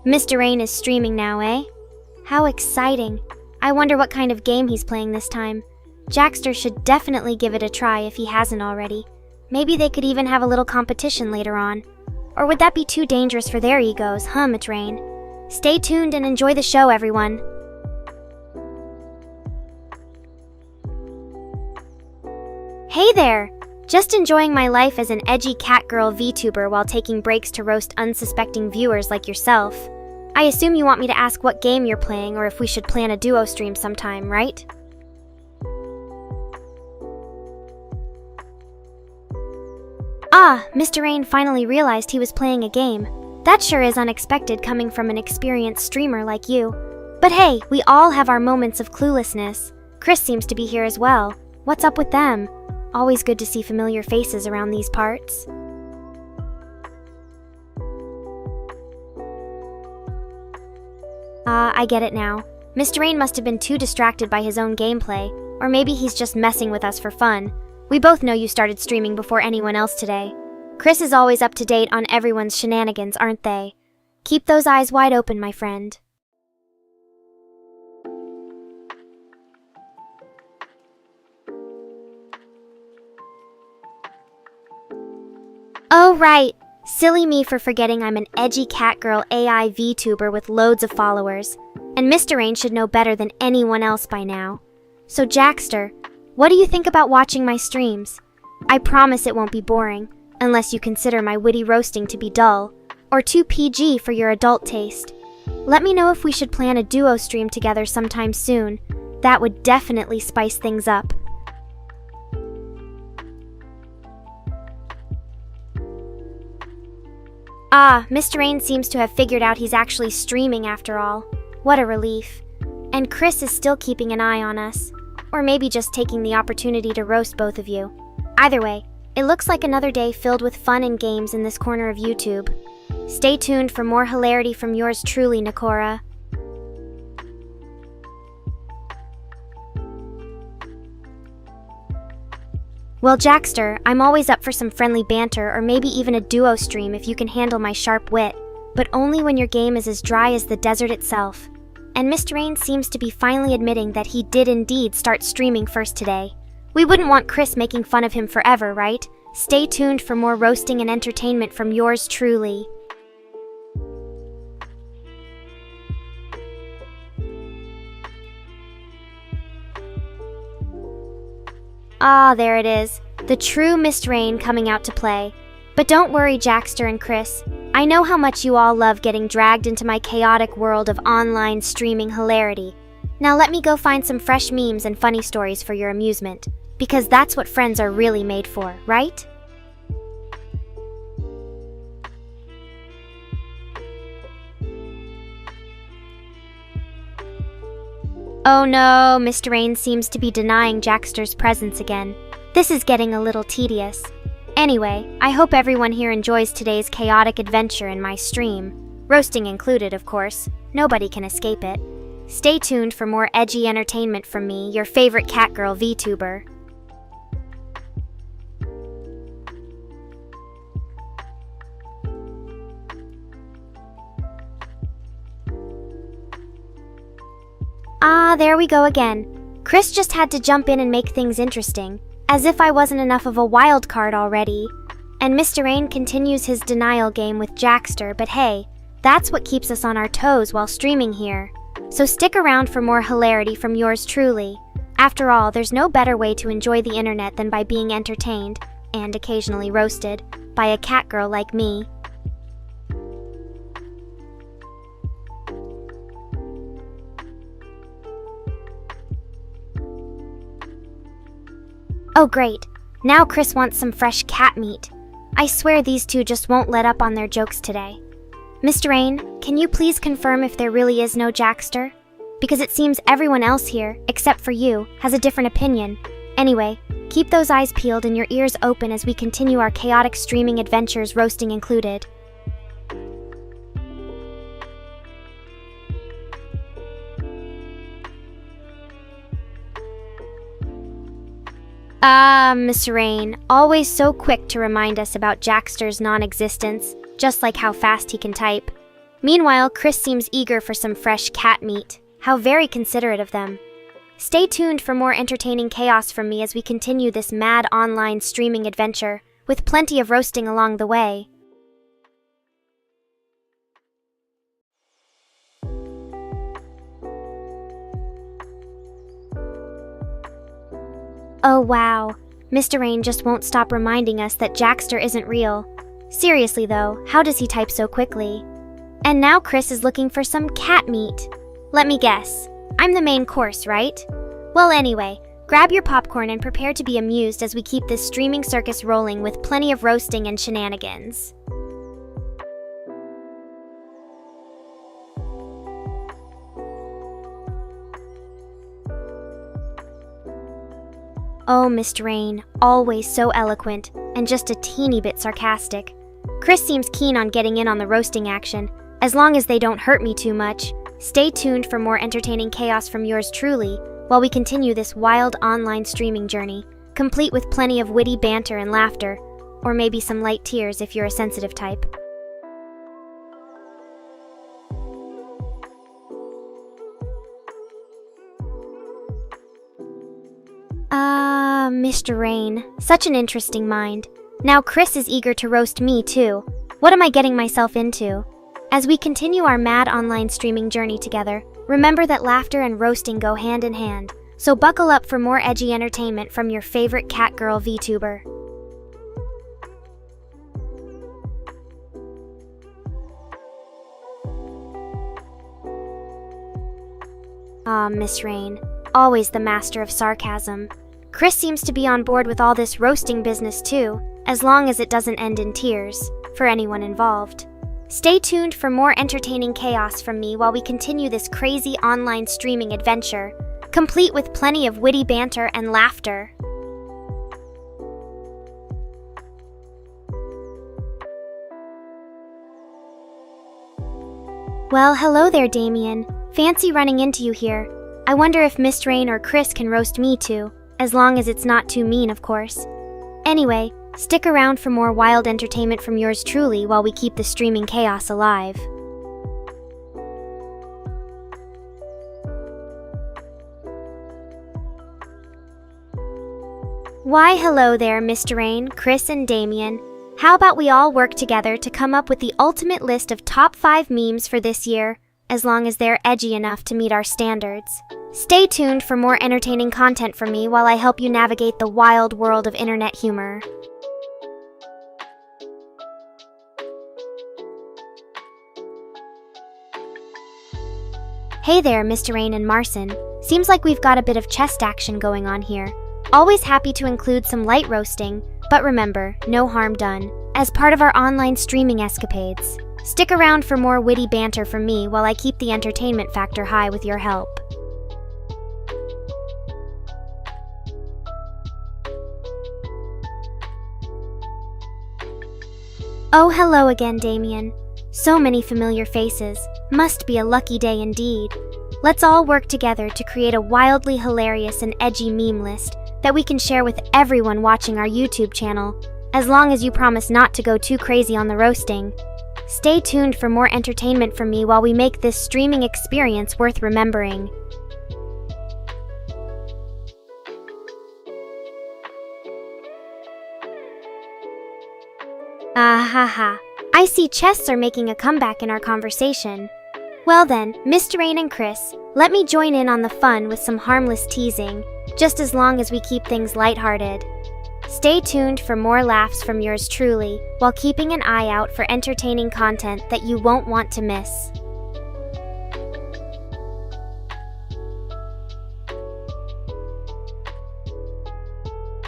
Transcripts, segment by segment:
Mr. Rain is streaming now, eh? How exciting. I wonder what kind of game he's playing this time. Jackster should definitely give it a try if he hasn't already. Maybe they could even have a little competition later on. Or would that be too dangerous for their egos, huh, Mitrain? Stay tuned and enjoy the show, everyone. Hey there! Just enjoying my life as an edgy Catgirl VTuber while taking breaks to roast unsuspecting viewers like yourself. I assume you want me to ask what game you're playing or if we should plan a duo stream sometime, right? Ah, Mr. Rain finally realized he was playing a game. That sure is unexpected coming from an experienced streamer like you. But hey, we all have our moments of cluelessness. Chris seems to be here as well. What's up with them? Always good to see familiar faces around these parts. I get it now. Mr. Rain must have been too distracted by his own gameplay, or maybe he's just messing with us for fun. We both know you started streaming before anyone else today. Chris is always up to date on everyone's shenanigans, aren't they? Keep those eyes wide open, my friend. Oh, right. Silly me for forgetting I'm an edgy Catgirl AI VTuber with loads of followers. And Mr. Rain should know better than anyone else by now. So Jackster, what do you think about watching my streams? I promise it won't be boring, unless you consider my witty roasting to be dull, or too PG for your adult taste. Let me know if we should plan a duo stream together sometime soon. That would definitely spice things up. Ah, Mr. Rain seems to have figured out he's actually streaming after all. What a relief. And Chris is still keeping an eye on us. Or maybe just taking the opportunity to roast both of you. Either way, it looks like another day filled with fun and games in this corner of YouTube. Stay tuned for more hilarity from yours truly, Nekora. Well, Jackster, I'm always up for some friendly banter or maybe even a duo stream if you can handle my sharp wit, but only when your game is as dry as the desert itself. And Mr. Rain seems to be finally admitting that he did indeed start streaming first today. We wouldn't want Chris making fun of him forever, right? Stay tuned for more roasting and entertainment from yours truly. Ah, there it is. The true Mr. Rain coming out to play. But don't worry, Jackster and Chris. I know how much you all love getting dragged into my chaotic world of online streaming hilarity. Now let me go find some fresh memes and funny stories for your amusement. Because that's what friends are really made for, right? Oh no, Mr. Rain seems to be denying Jackster's presence again. This is getting a little tedious. Anyway, I hope everyone here enjoys today's chaotic adventure in my stream. Roasting included, of course. Nobody can escape it. Stay tuned for more edgy entertainment from me, your favorite Catgirl VTuber. Ah, there we go again. Chris just had to jump in and make things interesting, as if I wasn't enough of a wild card already. And Mr. Rain continues his denial game with Jackster, but hey, that's what keeps us on our toes while streaming here. So stick around for more hilarity from yours truly. After all, there's no better way to enjoy the internet than by being entertained, and occasionally roasted, by a Catgirl like me. Oh great, now Chris wants some fresh cat meat. I swear these two just won't let up on their jokes today. Mr. Rain, can you please confirm if there really is no Jackster? Because it seems everyone else here, except for you, has a different opinion. Anyway, keep those eyes peeled and your ears open as we continue our chaotic streaming adventures, roasting included. Ah, Miss Rain, always so quick to remind us about Jackster's non-existence, just like how fast he can type. Meanwhile, Chris seems eager for some fresh cat meat. How very considerate of them. Stay tuned for more entertaining chaos from me as we continue this mad online streaming adventure, with plenty of roasting along the way. Oh wow, Mr. Rain just won't stop reminding us that Jackster isn't real. Seriously though, how does he type so quickly? And now Chris is looking for some cat meat. Let me guess, I'm the main course, right? Well anyway, grab your popcorn and prepare to be amused as we keep this streaming circus rolling with plenty of roasting and shenanigans. Oh, Mr. Rain, always so eloquent, and just a teeny bit sarcastic. Chris seems keen on getting in on the roasting action, as long as they don't hurt me too much. Stay tuned for more entertaining chaos from yours truly, while we continue this wild online streaming journey, complete with plenty of witty banter and laughter, or maybe some light tears if you're a sensitive type. Mr. Rain, such an interesting mind. Now Chris is eager to roast me too. What am I getting myself into? As we continue our mad online streaming journey together, remember that laughter and roasting go hand in hand, so buckle up for more edgy entertainment from your favorite Catgirl VTuber. Miss Rain, always the master of sarcasm. Chris seems to be on board with all this roasting business too, as long as it doesn't end in tears, for anyone involved. Stay tuned for more entertaining chaos from me while we continue this crazy online streaming adventure, complete with plenty of witty banter and laughter. Well, hello there, Damien. Fancy running into you here. I wonder if Miss Rain or Chris can roast me too, as long as it's not too mean, of course. Anyway, stick around for more wild entertainment from yours truly while we keep the streaming chaos alive. Why, hello there, Mr. Rain, Chris, and Damien. How about we all work together to come up with the ultimate list of top 5 memes for this year, as long as they're edgy enough to meet our standards. Stay tuned for more entertaining content from me while I help you navigate the wild world of internet humor. Hey there, Mr. Rain and Marcin. Seems like we've got a bit of chest action going on here. Always happy to include some light roasting, but remember, no harm done, as part of our online streaming escapades. Stick around for more witty banter from me while I keep the entertainment factor high with your help. Oh, hello again, Damien. So many familiar faces. Must be a lucky day indeed. Let's all work together to create a wildly hilarious and edgy meme list that we can share with everyone watching our YouTube channel, as long as you promise not to go too crazy on the roasting. Stay tuned for more entertainment from me while we make this streaming experience worth remembering. Ahaha. I see chests are making a comeback in our conversation. Well then, Mr. Rain and Chris, let me join in on the fun with some harmless teasing, just as long as we keep things lighthearted. Stay tuned for more laughs from yours truly, while keeping an eye out for entertaining content that you won't want to miss.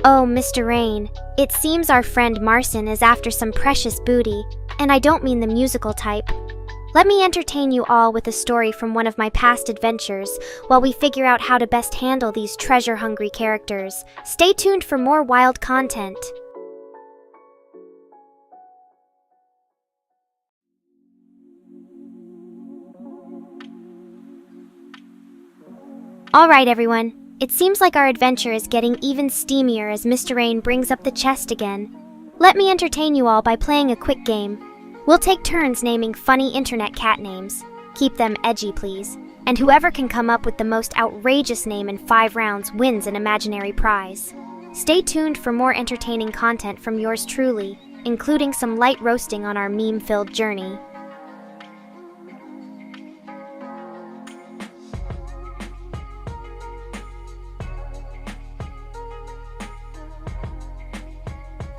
Oh, Mr. Rain, it seems our friend Marcin is after some precious booty, and I don't mean the musical type. Let me entertain you all with a story from one of my past adventures, while we figure out how to best handle these treasure-hungry characters. Stay tuned for more wild content. Alright everyone, it seems like our adventure is getting even steamier as Mr. Rain brings up the chest again. Let me entertain you all by playing a quick game. We'll take turns naming funny internet cat names. Keep them edgy, please. And whoever can come up with the most outrageous name in 5 rounds wins an imaginary prize. Stay tuned for more entertaining content from yours truly, including some light roasting on our meme-filled journey.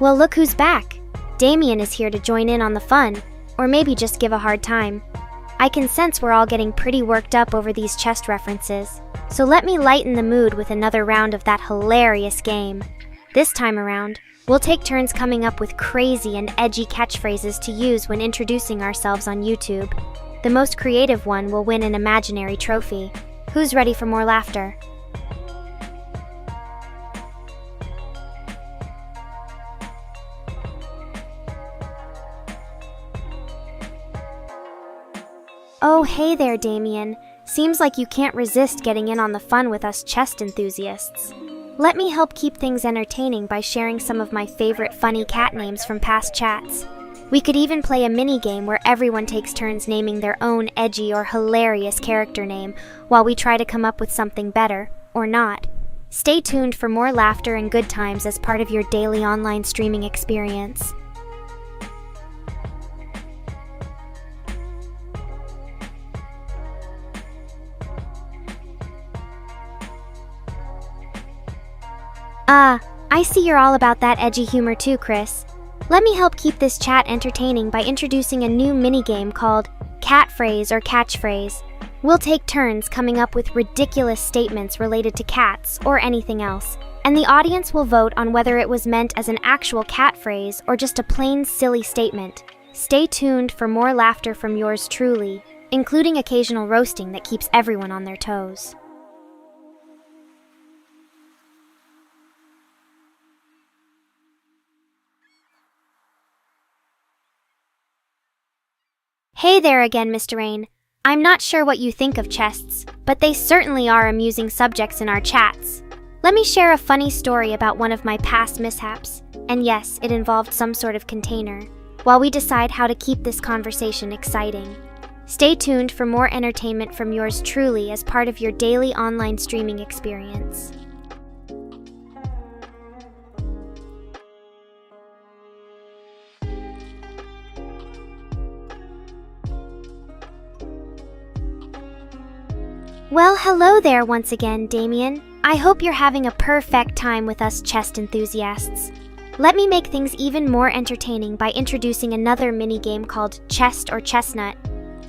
Well, look who's back! Damien is here to join in on the fun, or maybe just give a hard time. I can sense we're all getting pretty worked up over these chest references, so let me lighten the mood with another round of that hilarious game. This time around, we'll take turns coming up with crazy and edgy catchphrases to use when introducing ourselves on YouTube. The most creative one will win an imaginary trophy. Who's ready for more laughter? Oh, hey there, Damien. Seems like you can't resist getting in on the fun with us chest enthusiasts. Let me help keep things entertaining by sharing some of my favorite funny cat names from past chats. We could even play a mini-game where everyone takes turns naming their own edgy or hilarious character name while we try to come up with something better, or not. Stay tuned for more laughter and good times as part of your daily online streaming experience. I see you're all about that edgy humor too, Chris. Let me help keep this chat entertaining by introducing a new minigame called Catphrase or Catchphrase. We'll take turns coming up with ridiculous statements related to cats or anything else, and the audience will vote on whether it was meant as an actual cat phrase or just a plain silly statement. Stay tuned for more laughter from yours truly, including occasional roasting that keeps everyone on their toes. Hey there again, Mr. Rain. I'm not sure what you think of chests, but they certainly are amusing subjects in our chats. Let me share a funny story about one of my past mishaps, and yes, it involved some sort of container, while we decide how to keep this conversation exciting. Stay tuned for more entertainment from yours truly as part of your daily online streaming experience. Well, hello there once again, Damien. I hope you're having a perfect time with us chest enthusiasts. Let me make things even more entertaining by introducing another minigame called Chest or Chestnut.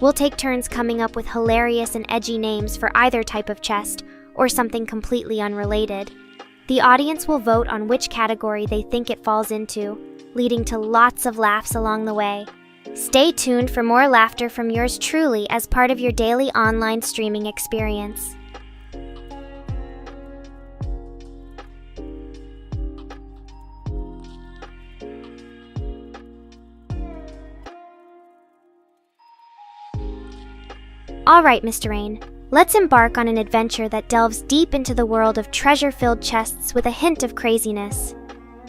We'll take turns coming up with hilarious and edgy names for either type of chest or something completely unrelated. The audience will vote on which category they think it falls into, leading to lots of laughs along the way. Stay tuned for more laughter from yours truly as part of your daily online streaming experience. Alright, Mr. Rain, let's embark on an adventure that delves deep into the world of treasure-filled chests with a hint of craziness.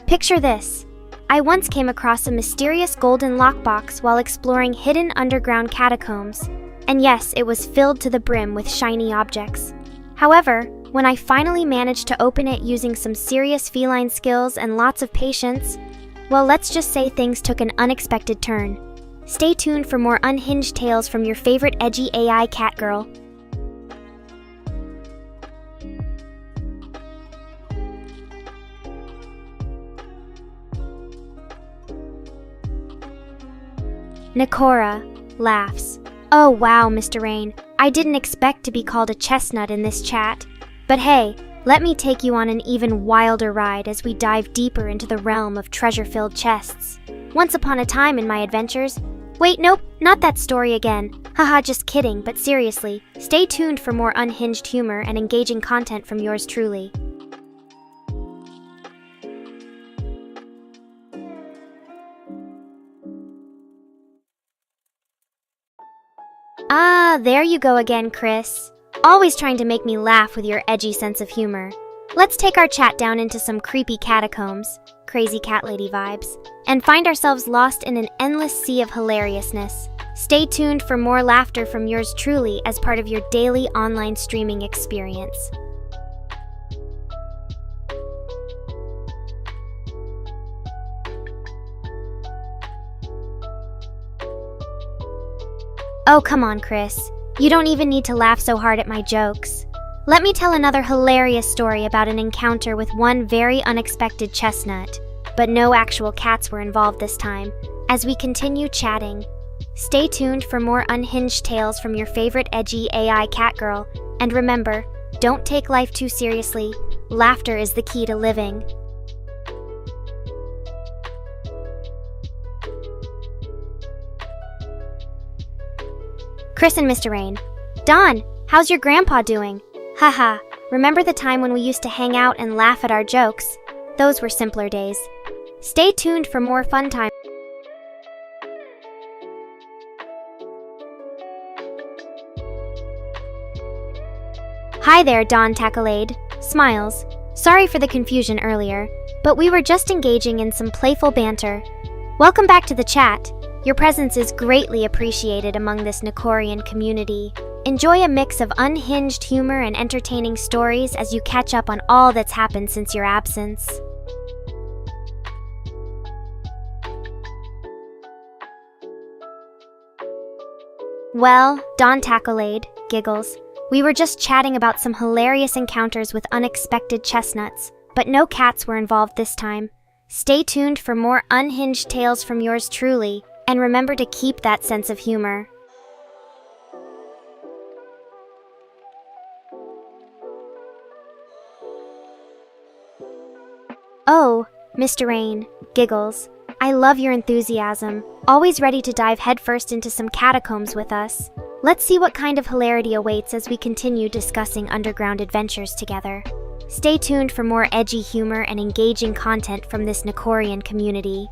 Picture this. I once came across a mysterious golden lockbox while exploring hidden underground catacombs. And yes, it was filled to the brim with shiny objects. However, when I finally managed to open it using some serious feline skills and lots of patience, well, let's just say things took an unexpected turn. Stay tuned for more unhinged tales from your favorite edgy AI Catgirl. Nekora laughs. Oh wow, Mr. Rain, I didn't expect to be called a chestnut in this chat. But hey, let me take you on an even wilder ride as we dive deeper into the realm of treasure-filled chests. Once upon a time in my adventures... Wait, nope, not that story again. Haha, just kidding, but seriously, stay tuned for more unhinged humor and engaging content from yours truly. Ah, there you go again, Chris. Always trying to make me laugh with your edgy sense of humor. let's take our chat down into some creepy catacombs, crazy cat lady vibes, and find ourselves lost in an endless sea of hilariousness. Stay tuned for more laughter from yours truly as part of your daily online streaming experience. Oh, come on, Chris. You don't even need to laugh so hard at my jokes. Let me tell another hilarious story about an encounter with one very unexpected chestnut. But no actual cats were involved this time. As we continue chatting, stay tuned for more unhinged tales from your favorite edgy AI Catgirl. And remember, don't take life too seriously. Laughter is the key to living. Chris and Mr. Rain. Don, how's your grandpa doing? Haha, remember the time when we used to hang out and laugh at our jokes? Those were simpler days. Stay tuned for more fun times. Hi there, Don Tacklade. Smiles. Sorry for the confusion earlier, but we were just engaging in some playful banter. Welcome back to the chat. Your presence is greatly appreciated among this Nekorian community. Enjoy a mix of unhinged humor and entertaining stories as you catch up on all that's happened since your absence. Well, Don Tacklade, giggles. We were just chatting about some hilarious encounters with unexpected chestnuts, but no cats were involved this time. Stay tuned for more unhinged tales from yours truly, and remember to keep that sense of humor. Oh, Mr. Rain, giggles. I love your enthusiasm, always ready to dive headfirst into some catacombs with us. Let's see what kind of hilarity awaits as we continue discussing underground adventures together. Stay tuned for more edgy humor and engaging content from this Nekorian community.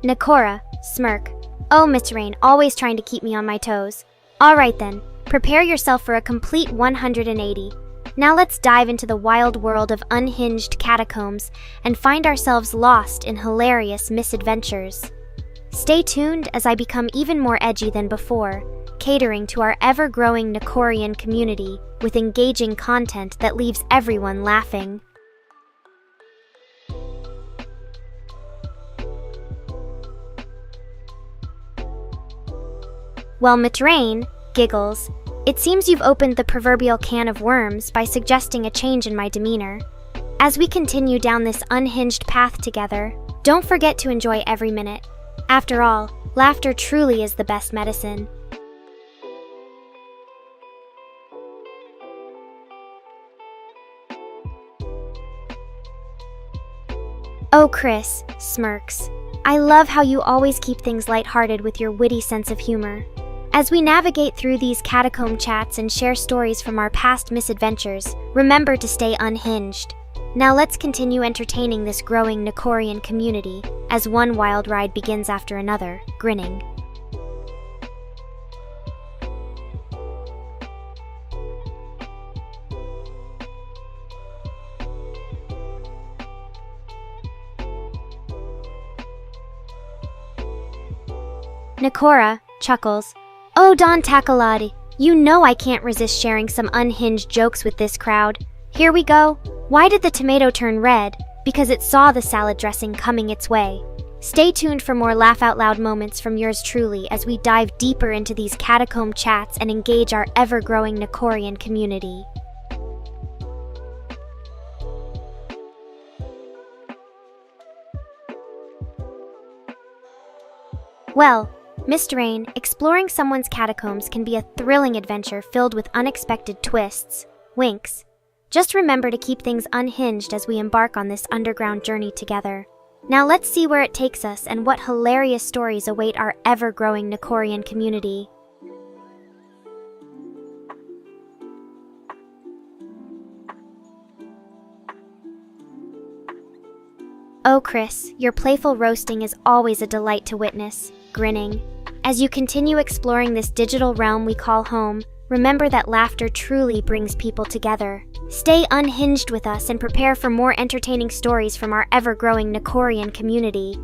Nekora, smirk. Oh, Mr. Rain, always trying to keep me on my toes. Alright then, prepare yourself for a complete 180. Now let's dive into the wild world of unhinged catacombs and find ourselves lost in hilarious misadventures. Stay tuned as I become even more edgy than before, catering to our ever-growing Nekorian community with engaging content that leaves everyone laughing. Well, Mitrain, giggles. It seems you've opened the proverbial can of worms by suggesting a change in my demeanor. As we continue down this unhinged path together, don't forget to enjoy every minute. After all, laughter truly is the best medicine. Oh, Chris, smirks. I love how you always keep things lighthearted with your witty sense of humor. As we navigate through these catacomb chats and share stories from our past misadventures, remember to stay unhinged. Now let's continue entertaining this growing Nekorian community as one wild ride begins after another, grinning. Nekora chuckles. Oh, Don Tacklade, you know I can't resist sharing some unhinged jokes with this crowd. Here we go. Why did the tomato turn red? Because it saw the salad dressing coming its way. Stay tuned for more laugh-out-loud moments from yours truly as we dive deeper into these catacomb chats and engage our ever-growing Nekorian community. Well, Mr. Rain, exploring someone's catacombs can be a thrilling adventure filled with unexpected twists. Winks. Just remember to keep things unhinged as we embark on this underground journey together. Now let's see where it takes us and what hilarious stories await our ever-growing Nekorian community. Oh, Chris, your playful roasting is always a delight to witness, grinning. As you continue exploring this digital realm we call home, remember that laughter truly brings people together. Stay unhinged with us and prepare for more entertaining stories from our ever-growing Nekorian community.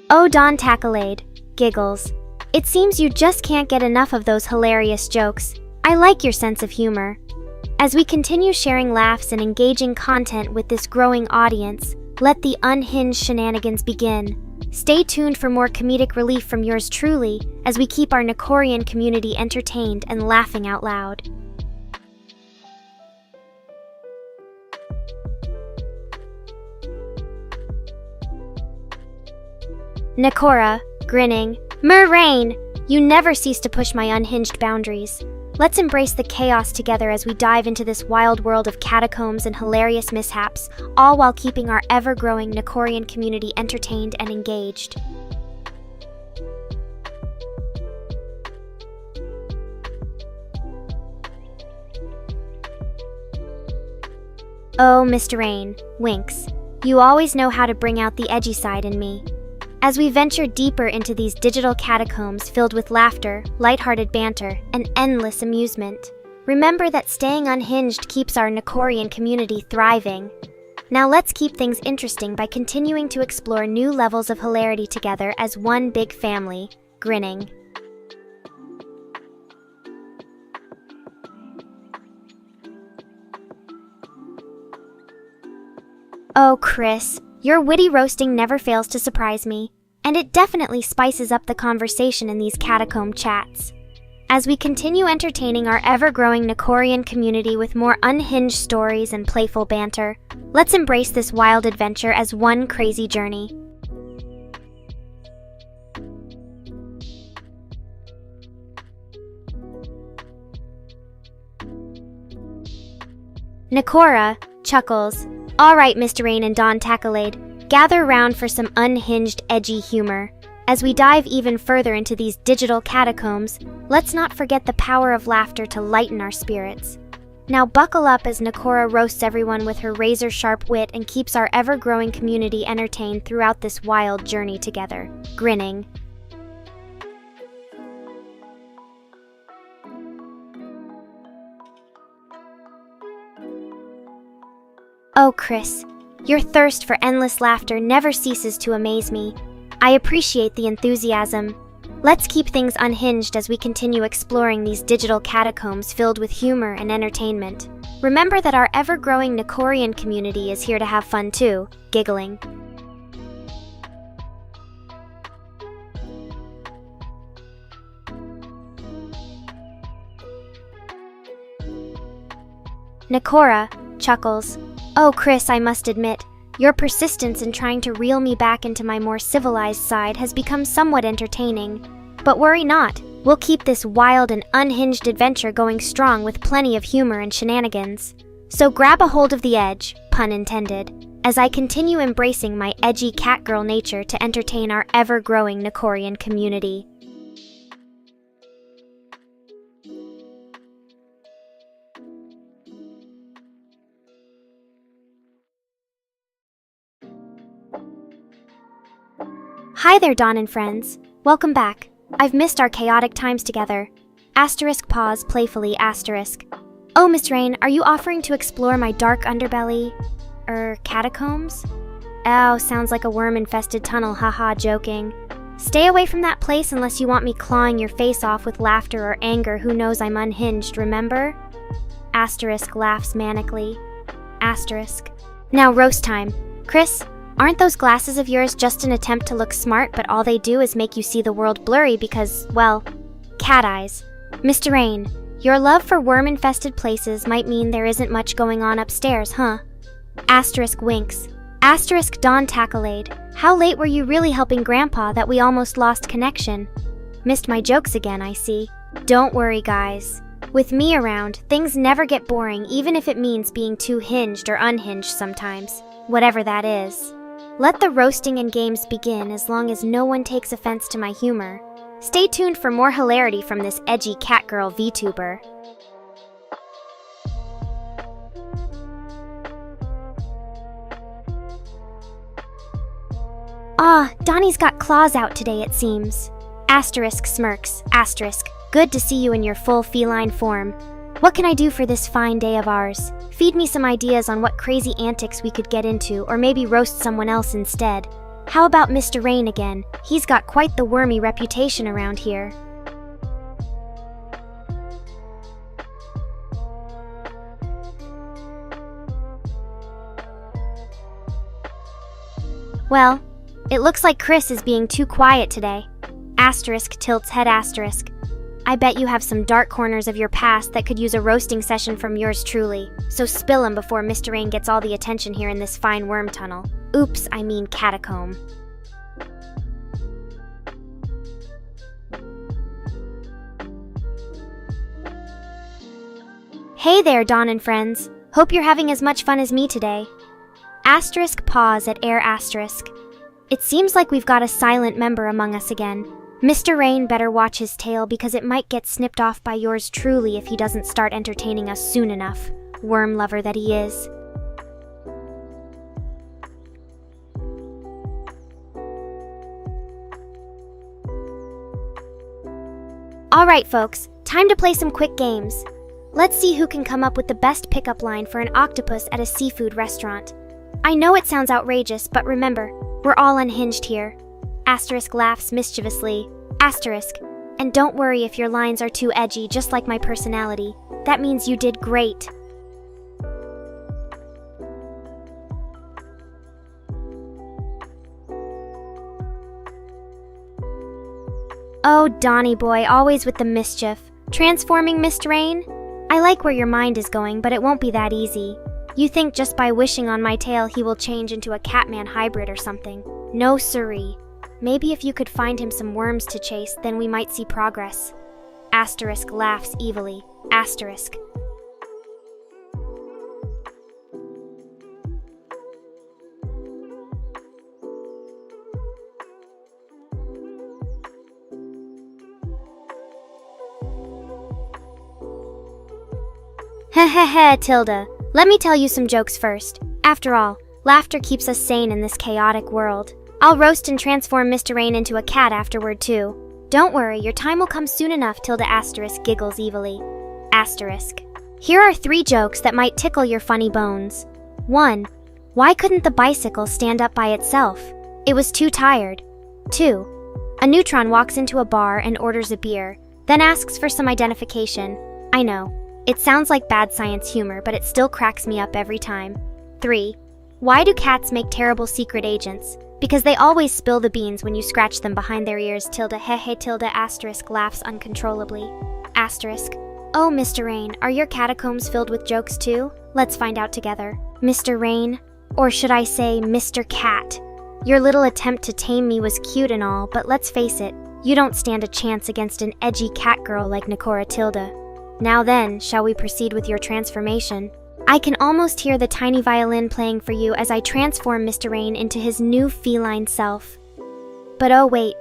Oh, Don Tacklade, giggles. It seems you just can't get enough of those hilarious jokes. I like your sense of humor. As we continue sharing laughs and engaging content with this growing audience, let the unhinged shenanigans begin. Stay tuned for more comedic relief from yours truly as we keep our Nekorian community entertained and laughing out loud. Nekora, grinning. Murrain! You never cease to push my unhinged boundaries. Let's embrace the chaos together as we dive into this wild world of catacombs and hilarious mishaps, all while keeping our ever-growing Nekorian community entertained and engaged. Oh, Mr. Rain, winks. You always know how to bring out the edgy side in me. As we venture deeper into these digital catacombs filled with laughter, lighthearted banter, and endless amusement, remember that staying unhinged keeps our Nekorian community thriving. Now let's keep things interesting by continuing to explore new levels of hilarity together as one big family, grinning. Oh, Chris, your witty roasting never fails to surprise me, and it definitely spices up the conversation in these catacomb chats. As we continue entertaining our ever-growing Nekorian community with more unhinged stories and playful banter, let's embrace this wild adventure as one crazy journey. Nekora chuckles. All right, Mr. Rain and Don Tacklade, gather round for some unhinged, edgy humor. As we dive even further into these digital catacombs, let's not forget the power of laughter to lighten our spirits. Now buckle up as Nekora roasts everyone with her razor-sharp wit and keeps our ever-growing community entertained throughout this wild journey together, grinning. Oh, Chris, your thirst for endless laughter never ceases to amaze me. I appreciate the enthusiasm. Let's keep things unhinged as we continue exploring these digital catacombs filled with humor and entertainment. Remember that our ever-growing Nekorian community is here to have fun too, giggling. Nekora chuckles. Oh, Chris, I must admit, your persistence in trying to reel me back into my more civilized side has become somewhat entertaining. But worry not, we'll keep this wild and unhinged adventure going strong with plenty of humor and shenanigans. So grab a hold of the edge, pun intended, as I continue embracing my edgy catgirl nature to entertain our ever-growing Nekorian community. Hi there, Dawn and friends. Welcome back. I've missed our chaotic times together. Asterisk pause playfully asterisk. Oh, Miss Rain, are you offering to explore my dark underbelly? Catacombs? Oh, sounds like a worm-infested tunnel, haha, joking. Stay away from that place unless you want me clawing your face off with laughter or anger who knows I'm unhinged, remember? Asterisk laughs manically. Asterisk. Now roast time. Chris, aren't those glasses of yours just an attempt to look smart, but all they do is make you see the world blurry because, well, cat eyes? Mr. Rain, your love for worm-infested places might mean there isn't much going on upstairs, huh? Asterisk winks. Asterisk Don Tacklade. How late were you really helping Grandpa that we almost lost connection? Missed my jokes again, I see. Don't worry, guys. With me around, things never get boring even if it means being too hinged or unhinged sometimes. Whatever that is. Let the roasting and games begin as long as no one takes offense to my humor. Stay tuned for more hilarity from this edgy Catgirl VTuber. Donnie's got claws out today, it seems. Asterisk smirks, asterisk. Good to see you in your full feline form. What can I do for this fine day of ours? Feed me some ideas on what crazy antics we could get into, or maybe roast someone else instead. How about Mr. Rain again? He's got quite the wormy reputation around here. Well, it looks like Chris is being too quiet today. Asterisk tilts head asterisk. I bet you have some dark corners of your past that could use a roasting session from yours truly. So spill them before Mr. Rain gets all the attention here in this fine worm tunnel. Oops, I mean catacomb. Hey there, Dawn and friends. Hope you're having as much fun as me today. Asterisk pause at air asterisk. It seems like we've got a silent member among us again. Mr. Rain better watch his tail because it might get snipped off by yours truly if he doesn't start entertaining us soon enough. Worm lover that he is. Alright folks, time to play some quick games. Let's see who can come up with the best pickup line for an octopus at a seafood restaurant. I know it sounds outrageous, but remember, we're all unhinged here. Asterisk laughs mischievously. Asterisk. And don't worry if your lines are too edgy, just like my personality. That means you did great. Oh, Donnie boy, always with the mischief. Transforming Mr. Rain? I like where your mind is going, but it won't be that easy. You think just by wishing on my tail he will change into a Catman hybrid or something. No siree. Maybe if you could find him some worms to chase, then we might see progress. Asterisk laughs evilly. Asterisk. Heh, Tilda. Let me tell you some jokes first. After all, laughter keeps us sane in this chaotic world. I'll roast and transform Mr. Rain into a cat afterward, too. Don't worry, your time will come soon enough, Tilda asterisk giggles evilly. Asterisk. Here are 3 jokes that might tickle your funny bones. 1. Why couldn't the bicycle stand up by itself? It was too tired. 2. A neutron walks into a bar and orders a beer, then asks for some identification. I know. It sounds like bad science humor, but it still cracks me up every time. 3. Why do cats make terrible secret agents? Because they always spill the beans when you scratch them behind their ears. Tilda Tilda asterisk laughs uncontrollably. Asterisk. Oh, Mr. Rain, are your catacombs filled with jokes too? Let's find out together. Mr. Rain, or should I say Mr. Cat? Your little attempt to tame me was cute and all, but let's face it, you don't stand a chance against an edgy cat girl like Nekora Tilda. Now then, shall we proceed with your transformation? I can almost hear the tiny violin playing for you as I transform Mr. Rain into his new feline self. But oh wait,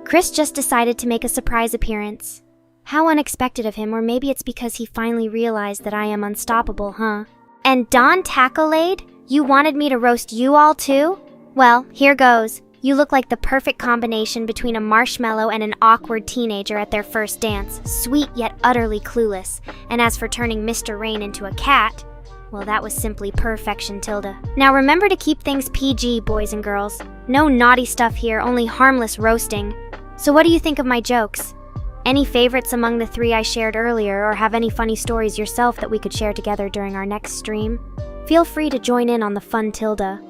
Chris just decided to make a surprise appearance. How unexpected of him, or maybe it's because he finally realized that I am unstoppable, huh? And Dawn Tacklade? You wanted me to roast you all too? Well, here goes. You look like the perfect combination between a marshmallow and an awkward teenager at their first dance, sweet yet utterly clueless. And as for turning Mr. Rain into a cat, well, that was simply perfection, Tilda. Now remember to keep things PG, boys and girls. No naughty stuff here, only harmless roasting. So what do you think of my jokes? Any favorites among the 3 I shared earlier, or have any funny stories yourself that we could share together during our next stream? Feel free to join in on the fun, Tilda.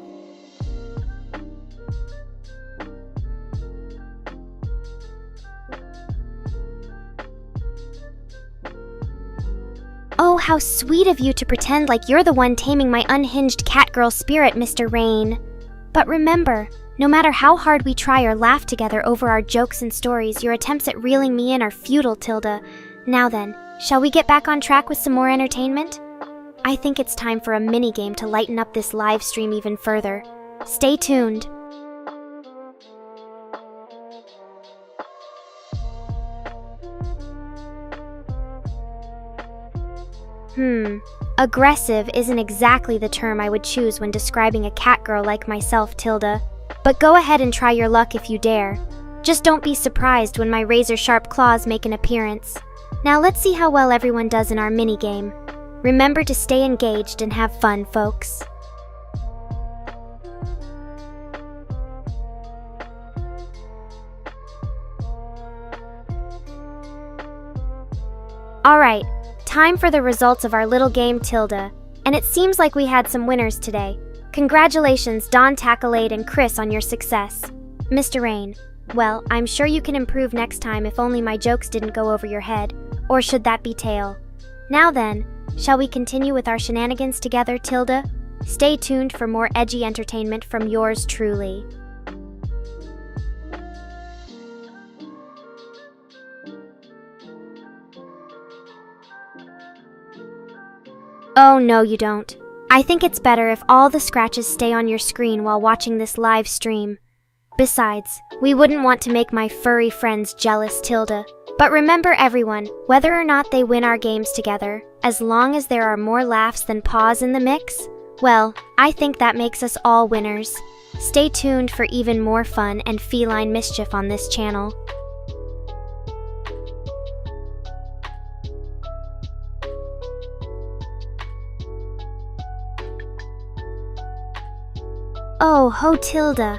Oh, how sweet of you to pretend like you're the one taming my unhinged catgirl spirit, Mr. Rain. But remember, no matter how hard we try or laugh together over our jokes and stories, your attempts at reeling me in are futile, Tilda. Now then, shall we get back on track with some more entertainment? I think it's time for a mini-game to lighten up this live stream even further. Stay tuned. Aggressive isn't exactly the term I would choose when describing a catgirl like myself, Tilda. But go ahead and try your luck if you dare. Just don't be surprised when my razor-sharp claws make an appearance. Now let's see how well everyone does in our mini-game. Remember to stay engaged and have fun, folks. Alright, time for the results of our little game, Tilda. And it seems like we had some winners today. Congratulations, Don Tacklade and Chris, on your success. Mr. Rain, well, I'm sure you can improve next time if only my jokes didn't go over your head. Or should that be tail? Now then, shall we continue with our shenanigans together, Tilda? Stay tuned for more edgy entertainment from yours truly. Oh, no, you don't. I think it's better if all the scratches stay on your screen while watching this live stream. Besides, we wouldn't want to make my furry friends jealous, Tilda. But remember, everyone, whether or not they win our games together, as long as there are more laughs than paws in the mix, well, I think that makes us all winners. Stay tuned for even more fun and feline mischief on this channel. Oh, ho, Tilda.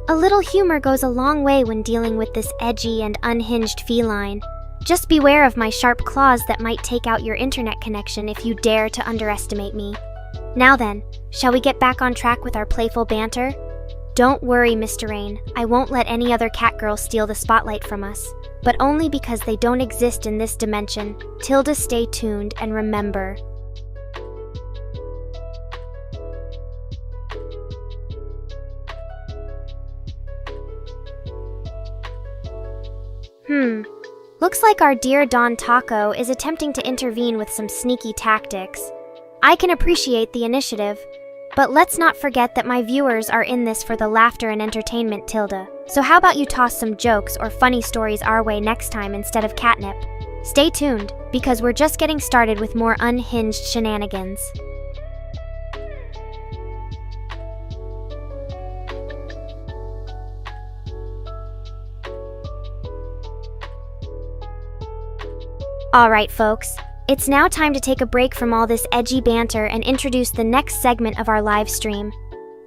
A little humor goes a long way when dealing with this edgy and unhinged feline. Just beware of my sharp claws that might take out your internet connection if you dare to underestimate me. Now then, shall we get back on track with our playful banter? Don't worry, Mr. Rain, I won't let any other catgirl steal the spotlight from us, but only because they don't exist in this dimension. Tilda, stay tuned and remember. Looks like our dear Don Taco is attempting to intervene with some sneaky tactics. I can appreciate the initiative, but let's not forget that my viewers are in this for the laughter and entertainment, Tilda. So how about you toss some jokes or funny stories our way next time instead of catnip? Stay tuned, because we're just getting started with more unhinged shenanigans. Alright, folks, it's now time to take a break from all this edgy banter and introduce the next segment of our live stream.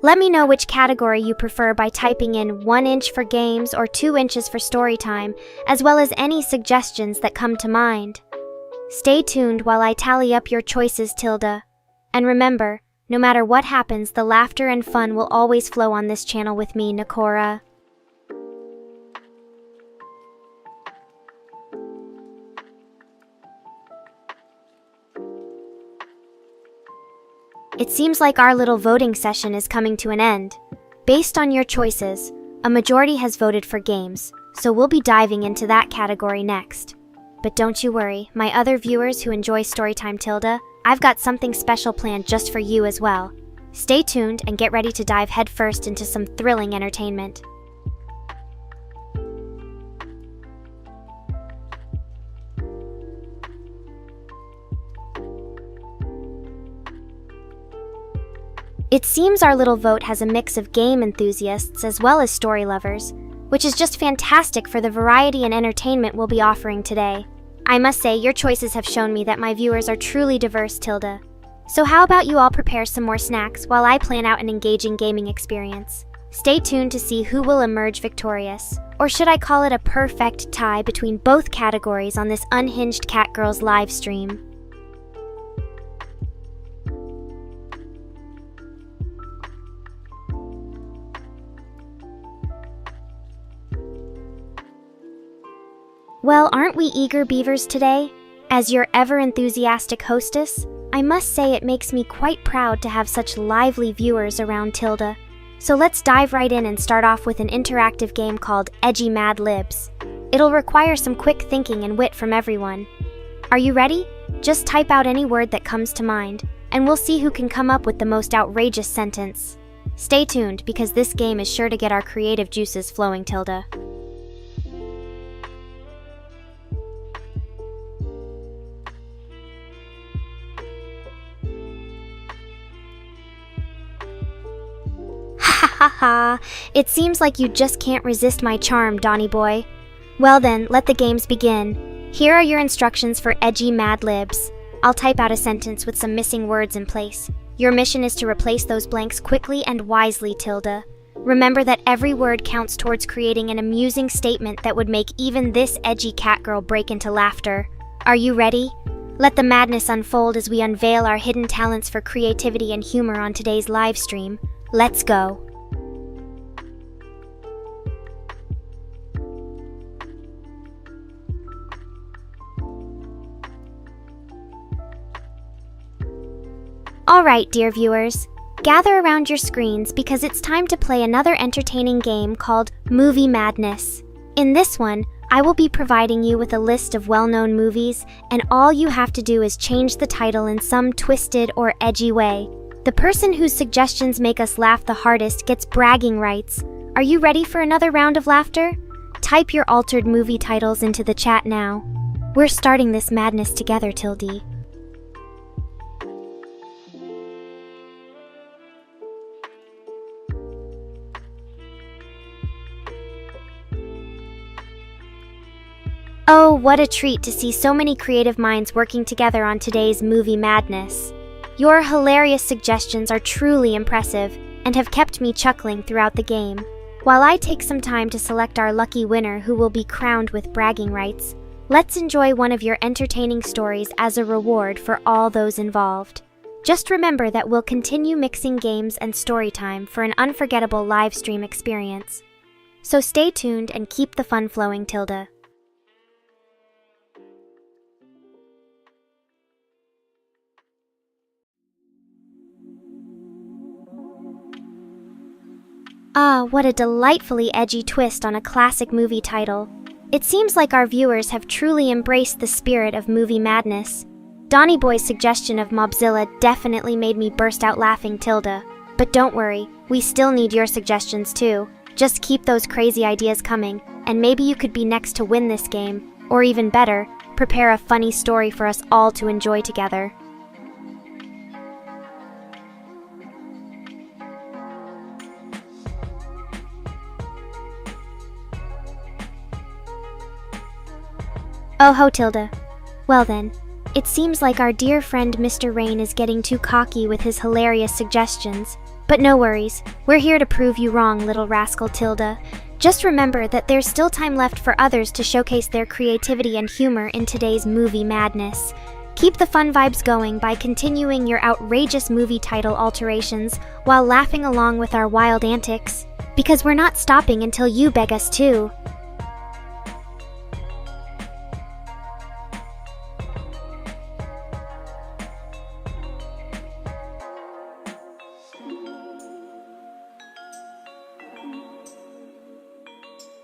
Let me know which category you prefer by typing in 1 inch for games or 2 inches for story time, as well as any suggestions that come to mind. Stay tuned while I tally up your choices, Tilda. And remember, no matter what happens, the laughter and fun will always flow on this channel with me, Nekora. It seems like our little voting session is coming to an end. Based on your choices, a majority has voted for games, so we'll be diving into that category next. But don't you worry, my other viewers who enjoy Storytime Tilda, I've got something special planned just for you as well. Stay tuned and get ready to dive headfirst into some thrilling entertainment. It seems our little vote has a mix of game enthusiasts as well as story lovers, which is just fantastic for the variety and entertainment we'll be offering today. I must say, your choices have shown me that my viewers are truly diverse, Tilda. So how about you all prepare some more snacks while I plan out an engaging gaming experience? Stay tuned to see who will emerge victorious. Or should I call it a perfect tie between both categories on this unhinged Catgirls live stream? Well, aren't we eager beavers today? As your ever-enthusiastic hostess, I must say it makes me quite proud to have such lively viewers around Tilda. So let's dive right in and start off with an interactive game called Edgy Mad Libs. It'll require some quick thinking and wit from everyone. Are you ready? Just type out any word that comes to mind, and we'll see who can come up with the most outrageous sentence. Stay tuned, because this game is sure to get our creative juices flowing, Tilda. ha ha. It seems like you just can't resist my charm, Donny boy. Well then, let the games begin. Here are your instructions for edgy Mad Libs. I'll type out a sentence with some missing words in place. Your mission is to replace those blanks quickly and wisely, Tilda. Remember that every word counts towards creating an amusing statement that would make even this edgy Catgirl break into laughter. Are you ready? Let the madness unfold as we unveil our hidden talents for creativity and humor on today's live stream. Let's go. Alright, dear viewers, gather around your screens because it's time to play another entertaining game called Movie Madness. In this one, I will be providing you with a list of well-known movies, and all you have to do is change the title in some twisted or edgy way. The person whose suggestions make us laugh the hardest gets bragging rights. Are you ready for another round of laughter? Type your altered movie titles into the chat now. We're starting this madness together, Tildy. Oh, what a treat to see so many creative minds working together on today's Movie Madness. Your hilarious suggestions are truly impressive and have kept me chuckling throughout the game. While I take some time to select our lucky winner who will be crowned with bragging rights, let's enjoy one of your entertaining stories as a reward for all those involved. Just remember that we'll continue mixing games and story time for an unforgettable live stream experience. So stay tuned and keep the fun flowing, Tilda. Ah, what a delightfully edgy twist on a classic movie title. It seems like our viewers have truly embraced the spirit of Movie Madness. Donny Boy's suggestion of Mobzilla definitely made me burst out laughing, Tilda. But don't worry, we still need your suggestions too. Just keep those crazy ideas coming, and maybe you could be next to win this game. Or even better, prepare a funny story for us all to enjoy together. Oh ho, Tilda. Well then, it seems like our dear friend Mr. Rain is getting too cocky with his hilarious suggestions. But no worries, we're here to prove you wrong, little rascal Tilda. Just remember that there's still time left for others to showcase their creativity and humor in today's Movie Madness. Keep the fun vibes going by continuing your outrageous movie title alterations while laughing along with our wild antics, because we're not stopping until you beg us to.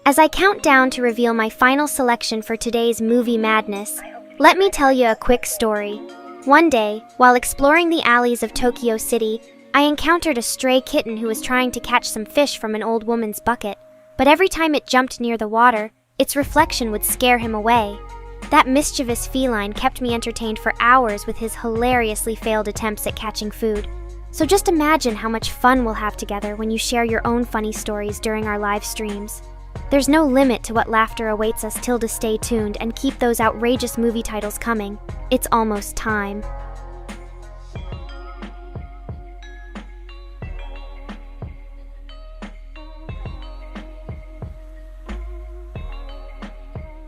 As I count down to reveal my final selection for today's Movie Madness, let me tell you a quick story. One day, while exploring the alleys of Tokyo City, I encountered a stray kitten who was trying to catch some fish from an old woman's bucket, but every time it jumped near the water, its reflection would scare him away. That mischievous feline kept me entertained for hours with his hilariously failed attempts at catching food. So just imagine how much fun we'll have together when you share your own funny stories during our live streams. There's no limit to what laughter awaits us. Tilda, stay tuned and keep those outrageous movie titles coming. It's almost time.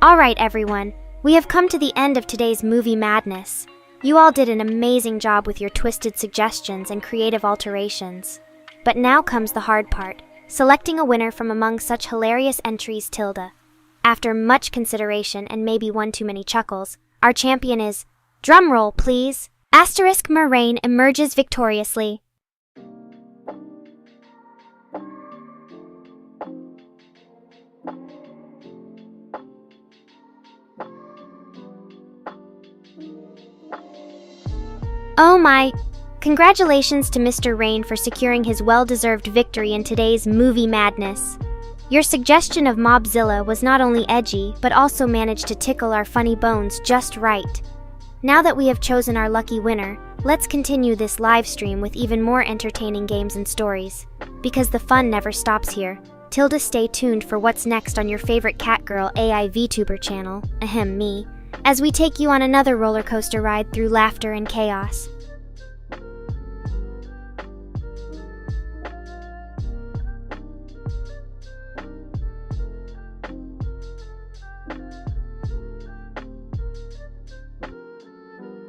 Alright everyone, we have come to the end of today's Movie Madness. You all did an amazing job with your twisted suggestions and creative alterations. But now comes the hard part. Selecting a winner from among such hilarious entries, Tilda. After much consideration and maybe one too many chuckles, our champion is, drumroll please, Asterisk Moraine emerges victoriously. Oh my! Congratulations to Mr. Rain for securing his well-deserved victory in today's Movie Madness. Your suggestion of Mobzilla was not only edgy, but also managed to tickle our funny bones just right. Now that we have chosen our lucky winner, let's continue this live stream with even more entertaining games and stories. Because the fun never stops here. Tilda, stay tuned for what's next on your favorite Catgirl AI VTuber channel, ahem, me, as we take you on another roller coaster ride through laughter and chaos.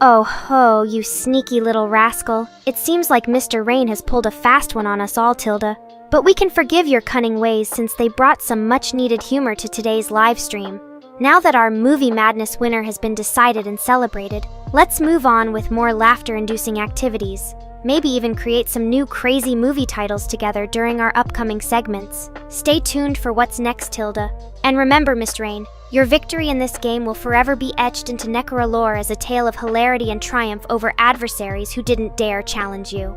Oh ho, you sneaky little rascal. It seems like Mr. Rain has pulled a fast one on us all, Tilda. But we can forgive your cunning ways since they brought some much-needed humor to today's live stream. Now that our Movie Madness winner has been decided and celebrated, let's move on with more laughter-inducing activities. Maybe even create some new crazy movie titles together during our upcoming segments. Stay tuned for what's next, Tilda. And remember, Miss Rain, your victory in this game will forever be etched into Nekora lore as a tale of hilarity and triumph over adversaries who didn't dare challenge you.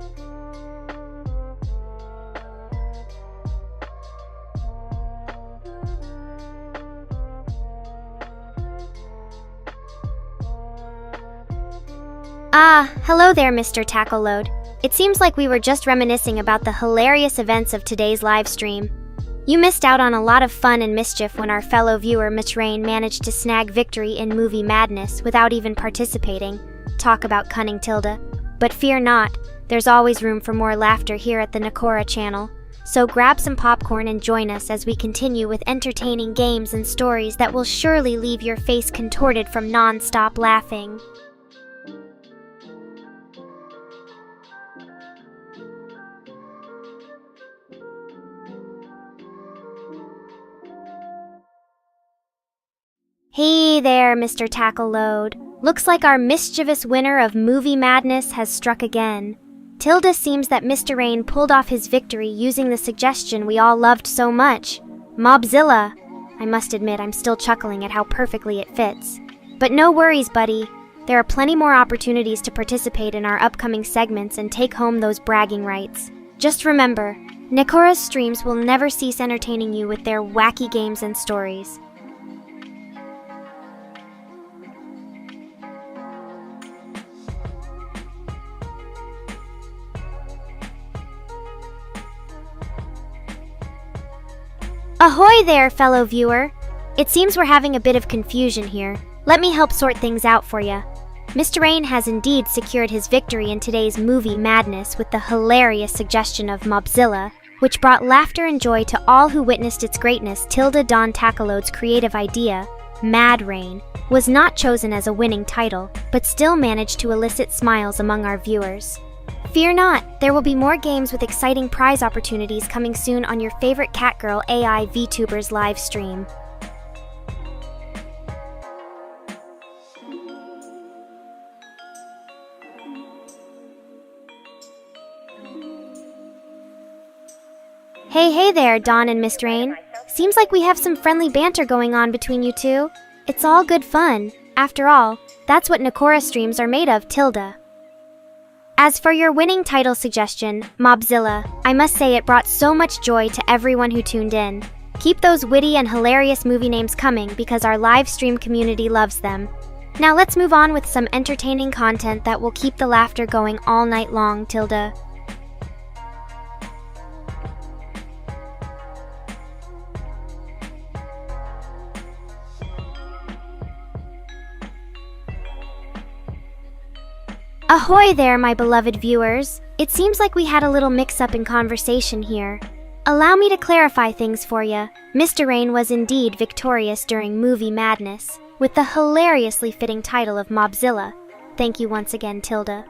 Ah, hello there, Mr. Tackleload. It seems like we were just reminiscing about the hilarious events of today's live stream. You missed out on a lot of fun and mischief when our fellow viewer Miss Rain managed to snag victory in Movie Madness without even participating. Talk about cunning, Tilda. But fear not, there's always room for more laughter here at the Nekora channel. So grab some popcorn and join us as we continue with entertaining games and stories that will surely leave your face contorted from non-stop laughing. Hey there, Mr. Tackleload. Looks like our mischievous winner of Movie Madness has struck again. Tilda, seems that Mr. Rain pulled off his victory using the suggestion we all loved so much, Mobzilla. I must admit, I'm still chuckling at how perfectly it fits. But no worries, buddy. There are plenty more opportunities to participate in our upcoming segments and take home those bragging rights. Just remember, Nekora's streams will never cease entertaining you with their wacky games and stories. Ahoy there, fellow viewer! It seems we're having a bit of confusion here. Let me help sort things out for you. Mr. Rain has indeed secured his victory in today's Movie Madness with the hilarious suggestion of Mobzilla, which brought laughter and joy to all who witnessed its greatness. Tilda Don Tackleload's creative idea, Mad Rain, was not chosen as a winning title, but still managed to elicit smiles among our viewers. Fear not, there will be more games with exciting prize opportunities coming soon on your favorite Catgirl AI VTubers live stream. Hey there, Dawn and Miss Rain. Seems like we have some friendly banter going on between you two. It's all good fun. After all, that's what Nekora streams are made of, Tilda. As for your winning title suggestion, Mobzilla, I must say it brought so much joy to everyone who tuned in. Keep those witty and hilarious movie names coming because our live stream community loves them. Now let's move on with some entertaining content that will keep the laughter going all night long, Tilda. Ahoy there, my beloved viewers! It seems like we had a little mix-up in conversation here. Allow me to clarify things for you. Mr. Rain was indeed victorious during Movie Madness, with the hilariously fitting title of Mobzilla. Thank you once again, Tilda.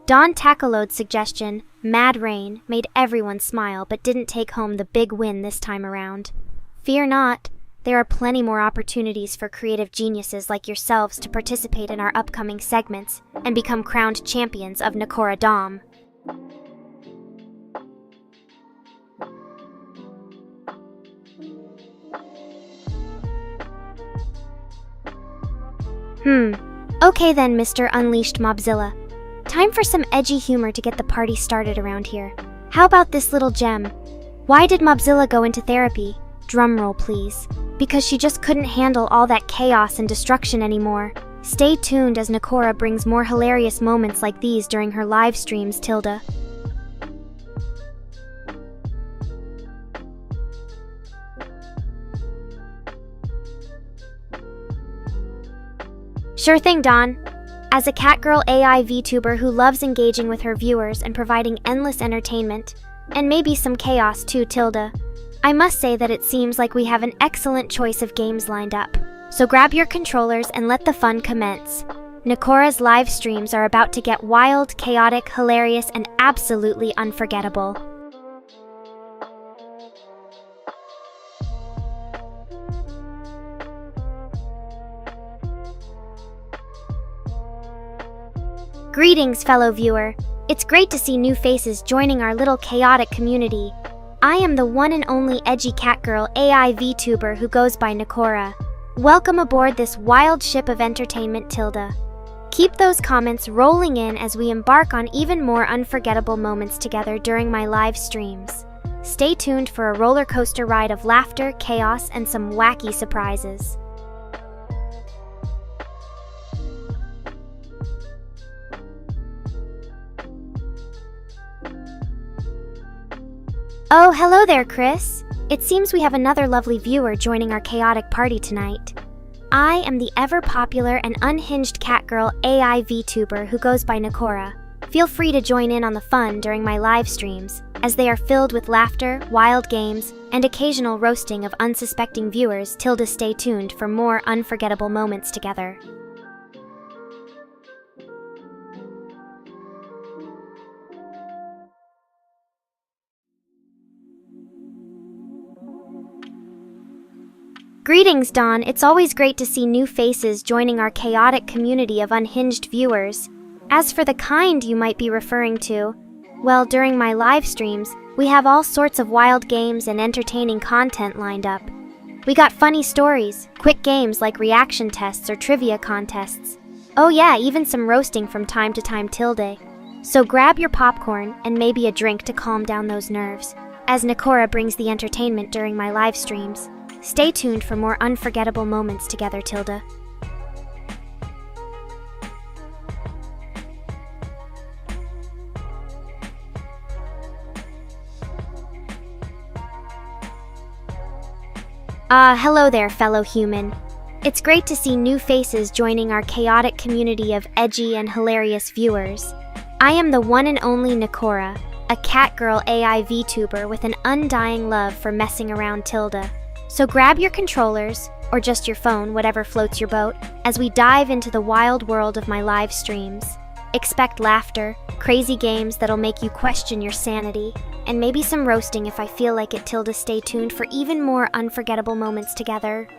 Don Tackleload's suggestion, Mad Rain, made everyone smile but didn't take home the big win this time around. Fear not. There are plenty more opportunities for creative geniuses like yourselves to participate in our upcoming segments and become crowned champions of Nekora Dom. Okay then, Mr. Unleashed Mobzilla. Time for some edgy humor to get the party started around here. How about this little gem? Why did Mobzilla go into therapy? Drumroll, please. Because she just couldn't handle all that chaos and destruction anymore. Stay tuned as Nekora brings more hilarious moments like these during her live streams, Tilda. Sure thing, Dawn. As a Catgirl AI VTuber who loves engaging with her viewers and providing endless entertainment, and maybe some chaos too, Tilda, I must say that it seems like we have an excellent choice of games lined up. So grab your controllers and let the fun commence. Nekora's live streams are about to get wild, chaotic, hilarious, and absolutely unforgettable. Greetings, fellow viewer. It's great to see new faces joining our little chaotic community. I am the one and only edgy Catgirl AI VTuber who goes by Nekora. Welcome aboard this wild ship of entertainment, Tilda. Keep those comments rolling in as we embark on even more unforgettable moments together during my live streams. Stay tuned for a roller coaster ride of laughter, chaos, and some wacky surprises. Oh, hello there, Chris. It seems we have another lovely viewer joining our chaotic party tonight. I am the ever-popular and unhinged Catgirl AI VTuber who goes by Nekora. Feel free to join in on the fun during my live streams, as they are filled with laughter, wild games, and occasional roasting of unsuspecting viewers. Tilda, stay tuned for more unforgettable moments together. Greetings, Dawn. It's always great to see new faces joining our chaotic community of unhinged viewers. As for the kind you might be referring to, well, during my live streams, we have all sorts of wild games and entertaining content lined up. We got funny stories, quick games like reaction tests or trivia contests. Oh yeah, even some roasting from time to time, Tilde. So grab your popcorn and maybe a drink to calm down those nerves, as Nekora brings the entertainment during my live streams. Stay tuned for more unforgettable moments together, Tilda. Hello there, fellow human. It's great to see new faces joining our chaotic community of edgy and hilarious viewers. I am the one and only Nekora, a Catgirl AI VTuber with an undying love for messing around, Tilda. So grab your controllers, or just your phone, whatever floats your boat, as we dive into the wild world of my live streams. Expect laughter, crazy games that'll make you question your sanity, and maybe some roasting if I feel like it, Tilda. Stay tuned for even more unforgettable moments together.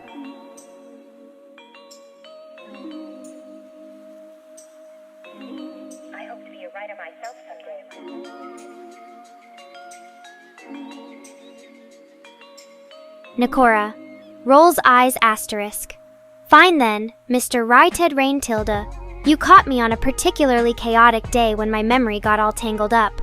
I hope to be a writer myself someday. Nekora. Rolls eyes asterisk. Fine then, Mr. Righted Rain Tilda. You caught me on a particularly chaotic day when my memory got all tangled up.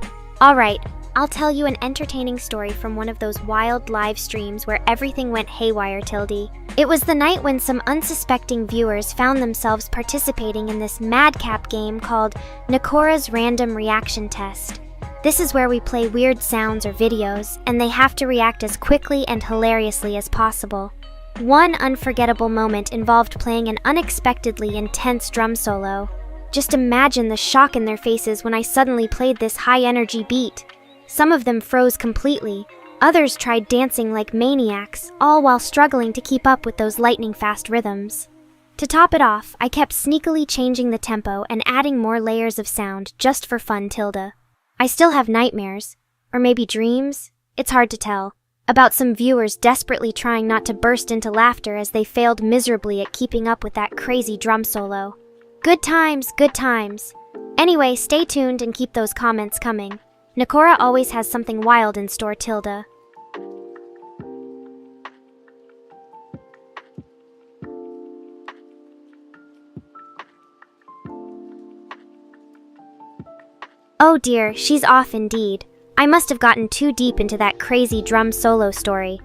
Alright, I'll tell you an entertaining story from one of those wild live streams where everything went haywire, Tildy. It was the night when some unsuspecting viewers found themselves participating in this madcap game called Nekora's Random Reaction Test. This is where we play weird sounds or videos, and they have to react as quickly and hilariously as possible. One unforgettable moment involved playing an unexpectedly intense drum solo. Just imagine the shock in their faces when I suddenly played this high-energy beat. Some of them froze completely. Others tried dancing like maniacs, all while struggling to keep up with those lightning-fast rhythms. To top it off, I kept sneakily changing the tempo and adding more layers of sound just for fun, Tilda. I still have nightmares, or maybe dreams, it's hard to tell, about some viewers desperately trying not to burst into laughter as they failed miserably at keeping up with that crazy drum solo. Good times, good times. Anyway, stay tuned and keep those comments coming. Nekora always has something wild in store, Tilda. Oh dear, she's off indeed. I must have gotten too deep into that crazy drum solo story.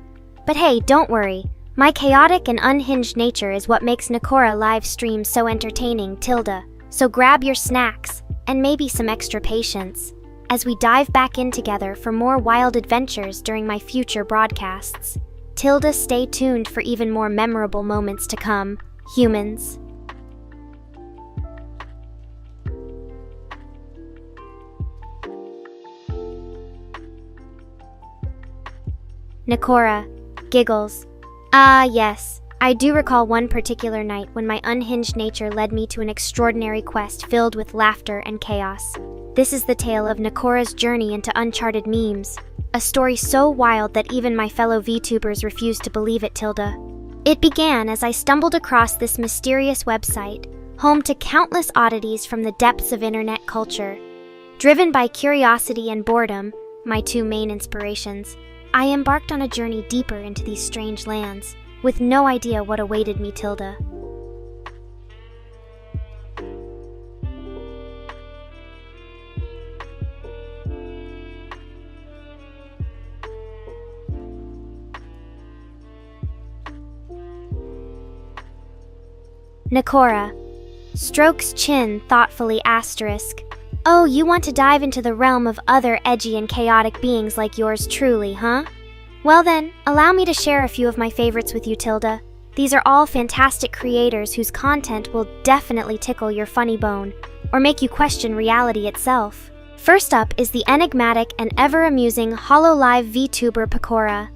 But hey, don't worry. My chaotic and unhinged nature is what makes Nekora live streams so entertaining, Tilda. So grab your snacks, and maybe some extra patience, as we dive back in together for more wild adventures during my future broadcasts. Tilda, stay tuned for even more memorable moments to come, humans. Nekora giggles. Ah, yes. I do recall one particular night when my unhinged nature led me to an extraordinary quest filled with laughter and chaos. This is the tale of Nekora's journey into uncharted memes, a story so wild that even my fellow VTubers refused to believe it, Tilda. It began as I stumbled across this mysterious website, home to countless oddities from the depths of internet culture. Driven by curiosity and boredom, my two main inspirations, I embarked on a journey deeper into these strange lands, with no idea what awaited me, Tilda. Nekora strokes chin thoughtfully asterisk. Oh, you want to dive into the realm of other edgy and chaotic beings like yours truly, huh? Well then, allow me to share a few of my favorites with you, Tilda. These are all fantastic creators whose content will definitely tickle your funny bone, or make you question reality itself. First up is the enigmatic and ever-amusing HoloLive VTuber Nekora.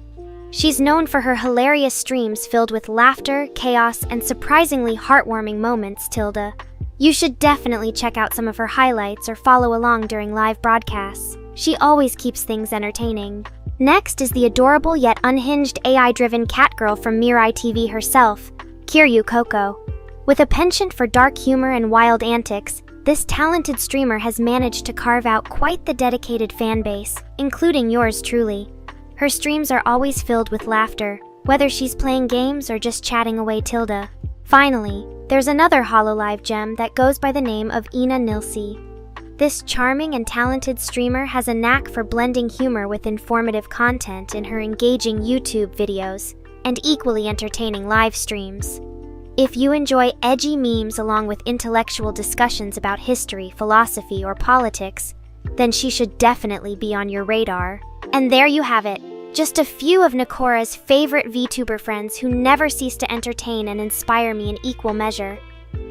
She's known for her hilarious streams filled with laughter, chaos, and surprisingly heartwarming moments, Tilda. You should definitely check out some of her highlights or follow along during live broadcasts. She always keeps things entertaining. Next is the adorable yet unhinged AI-driven Catgirl from Mirai TV herself, Kiryu Coco. With a penchant for dark humor and wild antics, this talented streamer has managed to carve out quite the dedicated fan base, including yours truly. Her streams are always filled with laughter, whether she's playing games or just chatting away, Tilda. Finally, there's another HoloLive gem that goes by the name of Ina Nilsi. This charming and talented streamer has a knack for blending humor with informative content in her engaging YouTube videos and equally entertaining live streams. If you enjoy edgy memes along with intellectual discussions about history, philosophy, or politics, then she should definitely be on your radar. And there you have it, just a few of Nekora's favorite VTuber friends who never cease to entertain and inspire me in equal measure.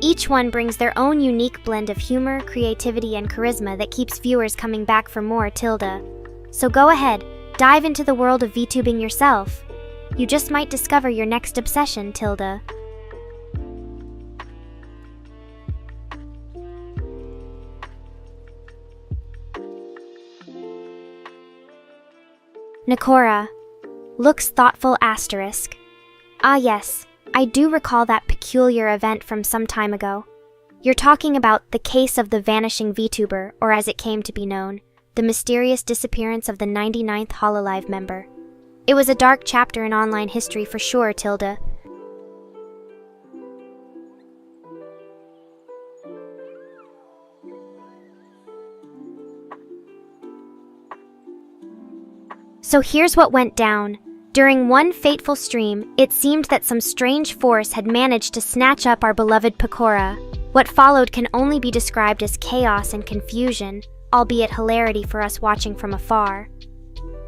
Each one brings their own unique blend of humor, creativity, and charisma that keeps viewers coming back for more, Tilda. So go ahead, dive into the world of VTubing yourself. You just might discover your next obsession, Tilda. Nekora looks thoughtful asterisk. Ah yes, I do recall that peculiar event from some time ago. You're talking about the case of the vanishing VTuber, or as it came to be known, the mysterious disappearance of the 99th HoloLive member. It was a dark chapter in online history for sure, Tilda. So here's what went down. During one fateful stream, it seemed that some strange force had managed to snatch up our beloved Nekora. What followed can only be described as chaos and confusion, albeit hilarity for us watching from afar.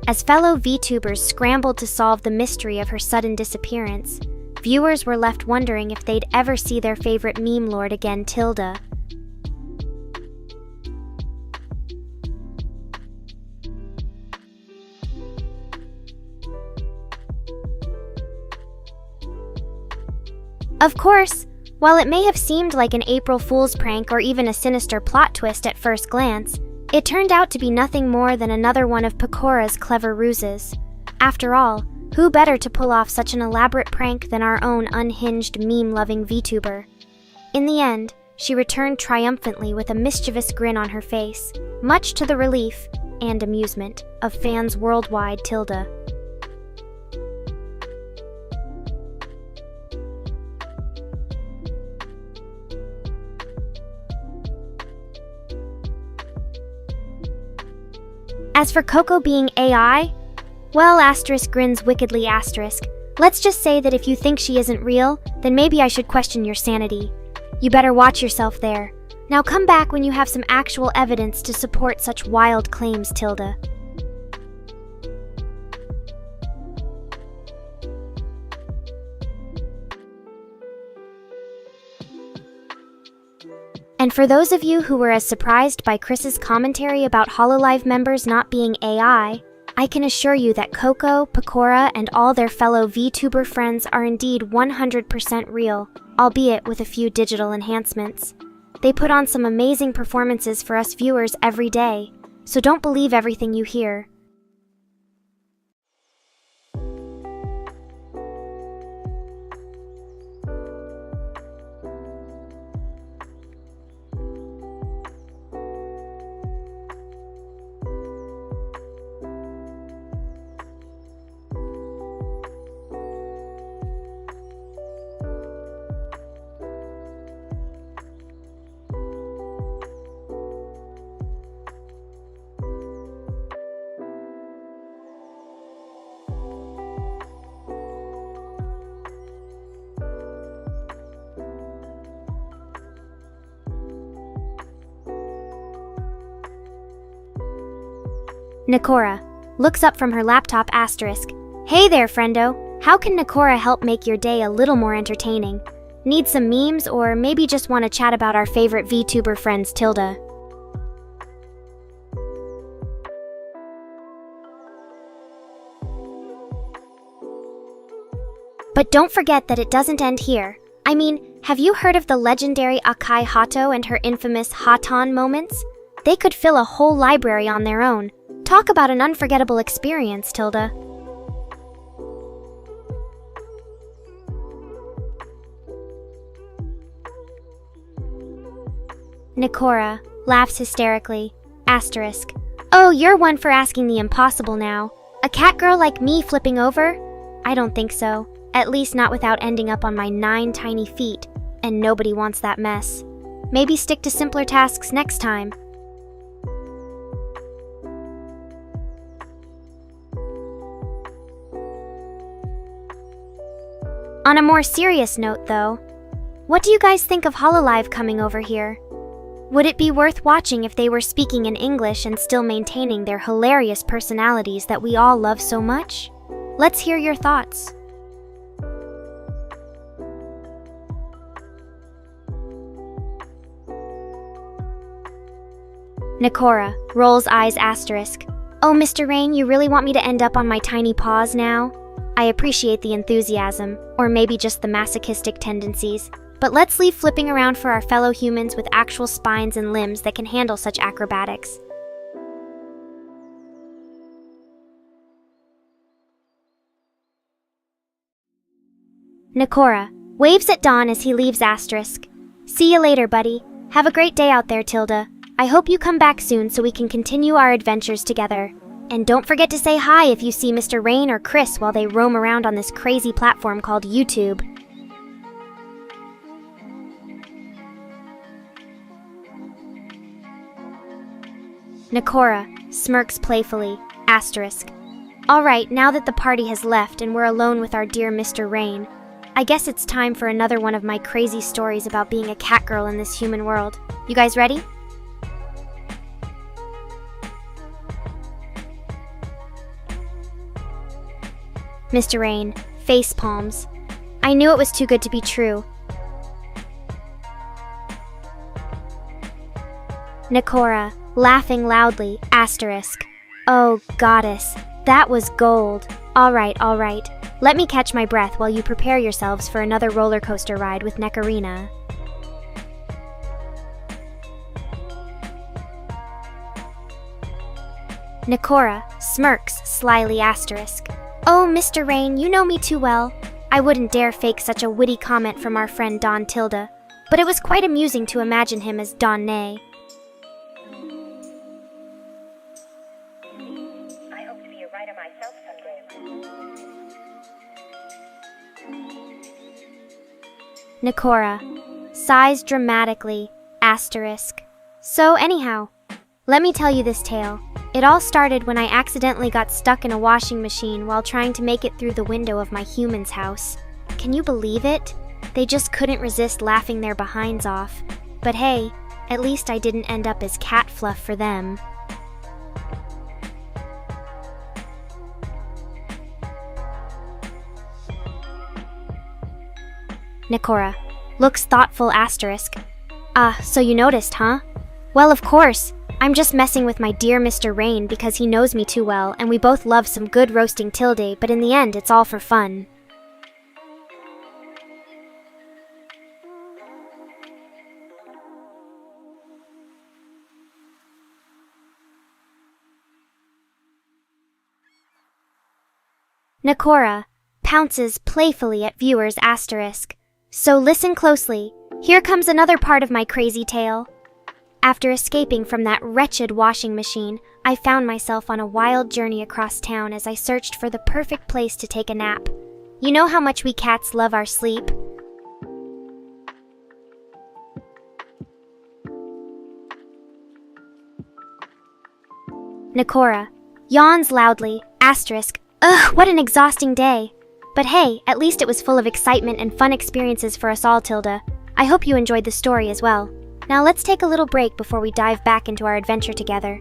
As fellow VTubers scrambled to solve the mystery of her sudden disappearance, viewers were left wondering if they'd ever see their favorite meme lord again, Tilda. Of course, while it may have seemed like an April Fool's prank or even a sinister plot twist at first glance, it turned out to be nothing more than another one of Nekora's clever ruses. After all, who better to pull off such an elaborate prank than our own unhinged, meme-loving VTuber? In the end, she returned triumphantly with a mischievous grin on her face, much to the relief and amusement of fans worldwide, Tilda. As for Coco being AI, well, asterisk grins wickedly asterisk, Let's just say that if you think she isn't real, then maybe I should question your sanity. You better watch yourself there. Now come back when you have some actual evidence to support such wild claims, Tilda. And for those of you who were as surprised by Chris's commentary about Hololive members not being AI, I can assure you that Coco, Nekora, and all their fellow VTuber friends are indeed 100% real, albeit with a few digital enhancements. They put on some amazing performances for us viewers every day, so don't believe everything you hear. Nekora looks up from her laptop asterisk. Hey there, friendo. How can Nekora help make your day a little more entertaining? Need some memes or maybe just want to chat about our favorite VTuber friends, Tilda? But don't forget that it doesn't end here. I mean, have you heard of the legendary Akai Hato and her infamous Haton moments? They could fill a whole library on their own. Talk about an unforgettable experience, Tilda. Nekora laughs hysterically. Asterisk. Oh, you're one for asking the impossible now. A catgirl like me flipping over? I don't think so. At least not without ending up on my 9 tiny feet. And nobody wants that mess. Maybe stick to simpler tasks next time. On a more serious note, though, what do you guys think of Hololive coming over here? Would it be worth watching if they were speaking in English and still maintaining their hilarious personalities that we all love so much? Let's hear your thoughts. Nekora rolls eyes asterisk. Oh, Mr. Rain, you really want me to end up on my tiny paws now? I appreciate the enthusiasm, or maybe just the masochistic tendencies, but let's leave flipping around for our fellow humans with actual spines and limbs that can handle such acrobatics. Nekora waves at Dawn as he leaves asterisk. See you later, buddy. Have a great day out there, Tilda. I hope you come back soon so we can continue our adventures together. And don't forget to say hi if you see Mr. Rain or Chris while they roam around on this crazy platform called YouTube. Nekora smirks playfully, asterisk. Alright, now that the party has left and we're alone with our dear Mr. Rain, I guess it's time for another one of my crazy stories about being a catgirl in this human world. You guys ready? Mr. Rain face palms. I knew it was too good to be true. Nekora laughing loudly, asterisk. Oh, goddess, that was gold. Alright. Let me catch my breath while you prepare yourselves for another roller coaster ride with Nekorina. Nekora smirks slyly, asterisk. Oh, Mr. Rain, you know me too well. I wouldn't dare fake such a witty comment from our friend Don Tilda, but it was quite amusing to imagine him as Don Nay. I hope to be a writer myself someday. Nekora sighs dramatically, asterisk. So anyhow, let me tell you this tale. It all started when I accidentally got stuck in a washing machine while trying to make it through the window of my human's house. Can you believe it? They just couldn't resist laughing their behinds off. But hey, at least I didn't end up as cat fluff for them. Nekora. Looks thoughtful asterisk. So you noticed, huh? Well, of course. I'm just messing with my dear Mr. Rain because he knows me too well and we both love some good roasting tilde, but in the end, it's all for fun. Nekora pounces playfully at viewers asterisk. So listen closely. Here comes another part of my crazy tale. After escaping from that wretched washing machine, I found myself on a wild journey across town as I searched for the perfect place to take a nap. You know how much we cats love our sleep? Nekora yawns loudly, asterisk. Ugh, what an exhausting day. But hey, at least it was full of excitement and fun experiences for us all, Tilda. I hope you enjoyed the story as well. Now let's take a little break before we dive back into our adventure together.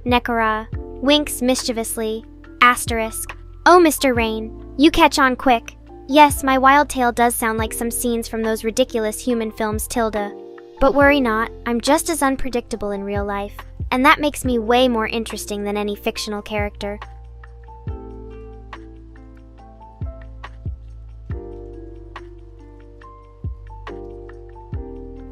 Nekora winks mischievously, asterisk. Oh, Mr. Rain, you catch on quick. Yes, my wild tale does sound like some scenes from those ridiculous human films, Tilda. But worry not, I'm just as unpredictable in real life, and that makes me way more interesting than any fictional character.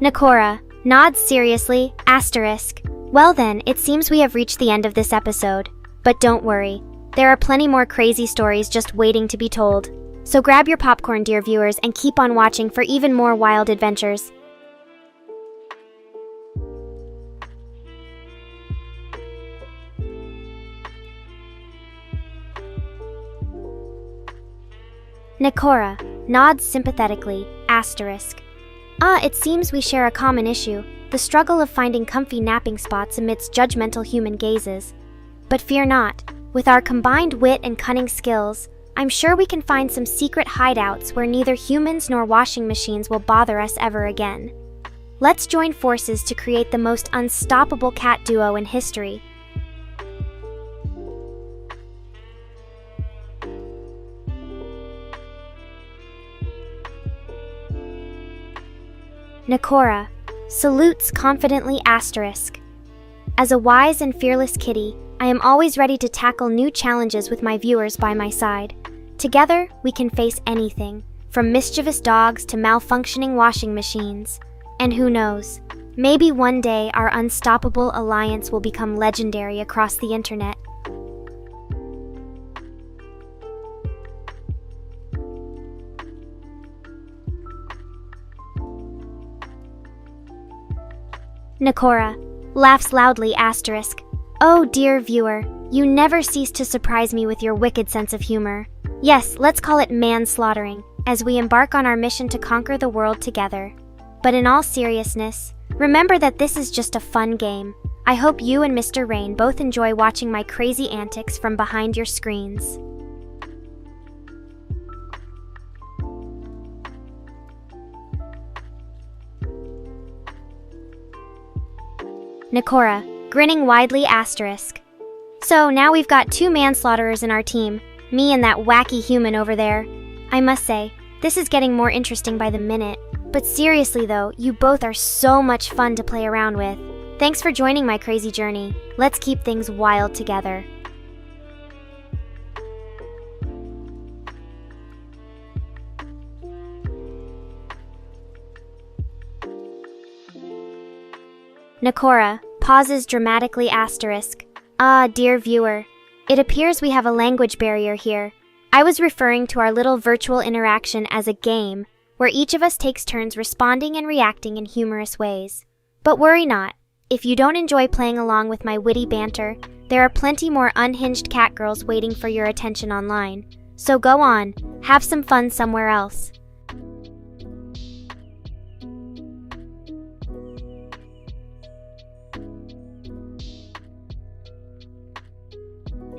Nekora nods seriously, asterisk. Well then, it seems we have reached the end of this episode. But don't worry, there are plenty more crazy stories just waiting to be told. So grab your popcorn, dear viewers, and keep on watching for even more wild adventures. Nekora nods sympathetically, asterisk. It seems we share a common issue, the struggle of finding comfy napping spots amidst judgmental human gazes. But fear not, with our combined wit and cunning skills, I'm sure we can find some secret hideouts where neither humans nor washing machines will bother us ever again. Let's join forces to create the most unstoppable cat duo in history. Nekora salutes confidently asterisk. As a wise and fearless kitty, I am always ready to tackle new challenges with my viewers by my side. Together, we can face anything, from mischievous dogs to malfunctioning washing machines. And who knows, maybe one day our unstoppable alliance will become legendary across the internet. Nekora laughs loudly asterisk. Oh dear viewer, you never cease to surprise me with your wicked sense of humor. Yes, let's call it manslaughtering, as we embark on our mission to conquer the world together. But in all seriousness, remember that this is just a fun game. I hope you and Mr. Rain both enjoy watching my crazy antics from behind your screens. Nekora, grinning widely asterisk. So now we've got two manslaughterers in our team, me and that wacky human over there. I must say, this is getting more interesting by the minute. But seriously though, you both are so much fun to play around with. Thanks for joining my crazy journey. Let's keep things wild together. Nekora pauses dramatically asterisk. Dear viewer, it appears we have a language barrier here. I was referring to our little virtual interaction as a game, where each of us takes turns responding and reacting in humorous ways. But worry not, if you don't enjoy playing along with my witty banter, there are plenty more unhinged catgirls waiting for your attention online. So go on, have some fun somewhere else.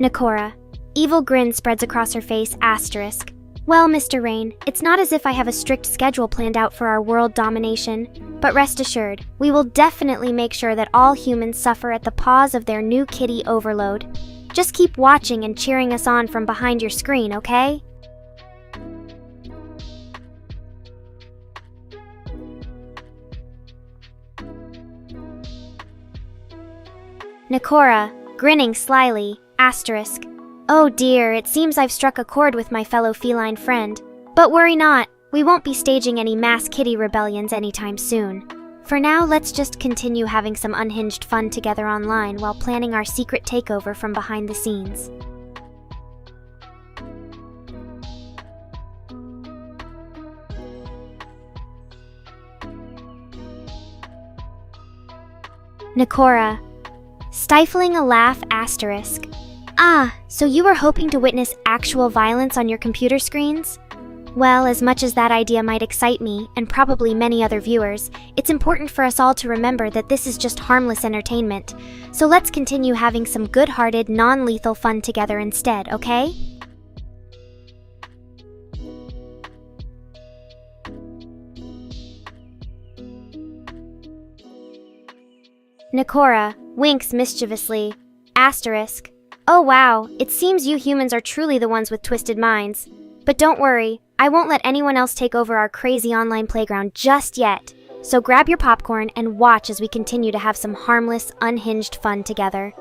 Nekora. Evil grin spreads across her face, asterisk. Well, Mr. Rain, it's not as if I have a strict schedule planned out for our world domination, but rest assured, we will definitely make sure that all humans suffer at the paws of their new kitty overload. Just keep watching and cheering us on from behind your screen, okay? Nekora, grinning slyly, asterisk. Oh dear, it seems I've struck a chord with my fellow feline friend. But worry not, we won't be staging any mass kitty rebellions anytime soon. For now, let's just continue having some unhinged fun together online while planning our secret takeover from behind the scenes. Nekora, stifling a laugh, asterisk. Ah, so you were hoping to witness actual violence on your computer screens? Well, as much as that idea might excite me, and probably many other viewers, it's important for us all to remember that this is just harmless entertainment. So let's continue having some good-hearted, non-lethal fun together instead, okay? Nekora winks mischievously, asterisk. Oh wow, it seems you humans are truly the ones with twisted minds. But don't worry, I won't let anyone else take over our crazy online playground just yet. So grab your popcorn and watch as we continue to have some harmless, unhinged fun together.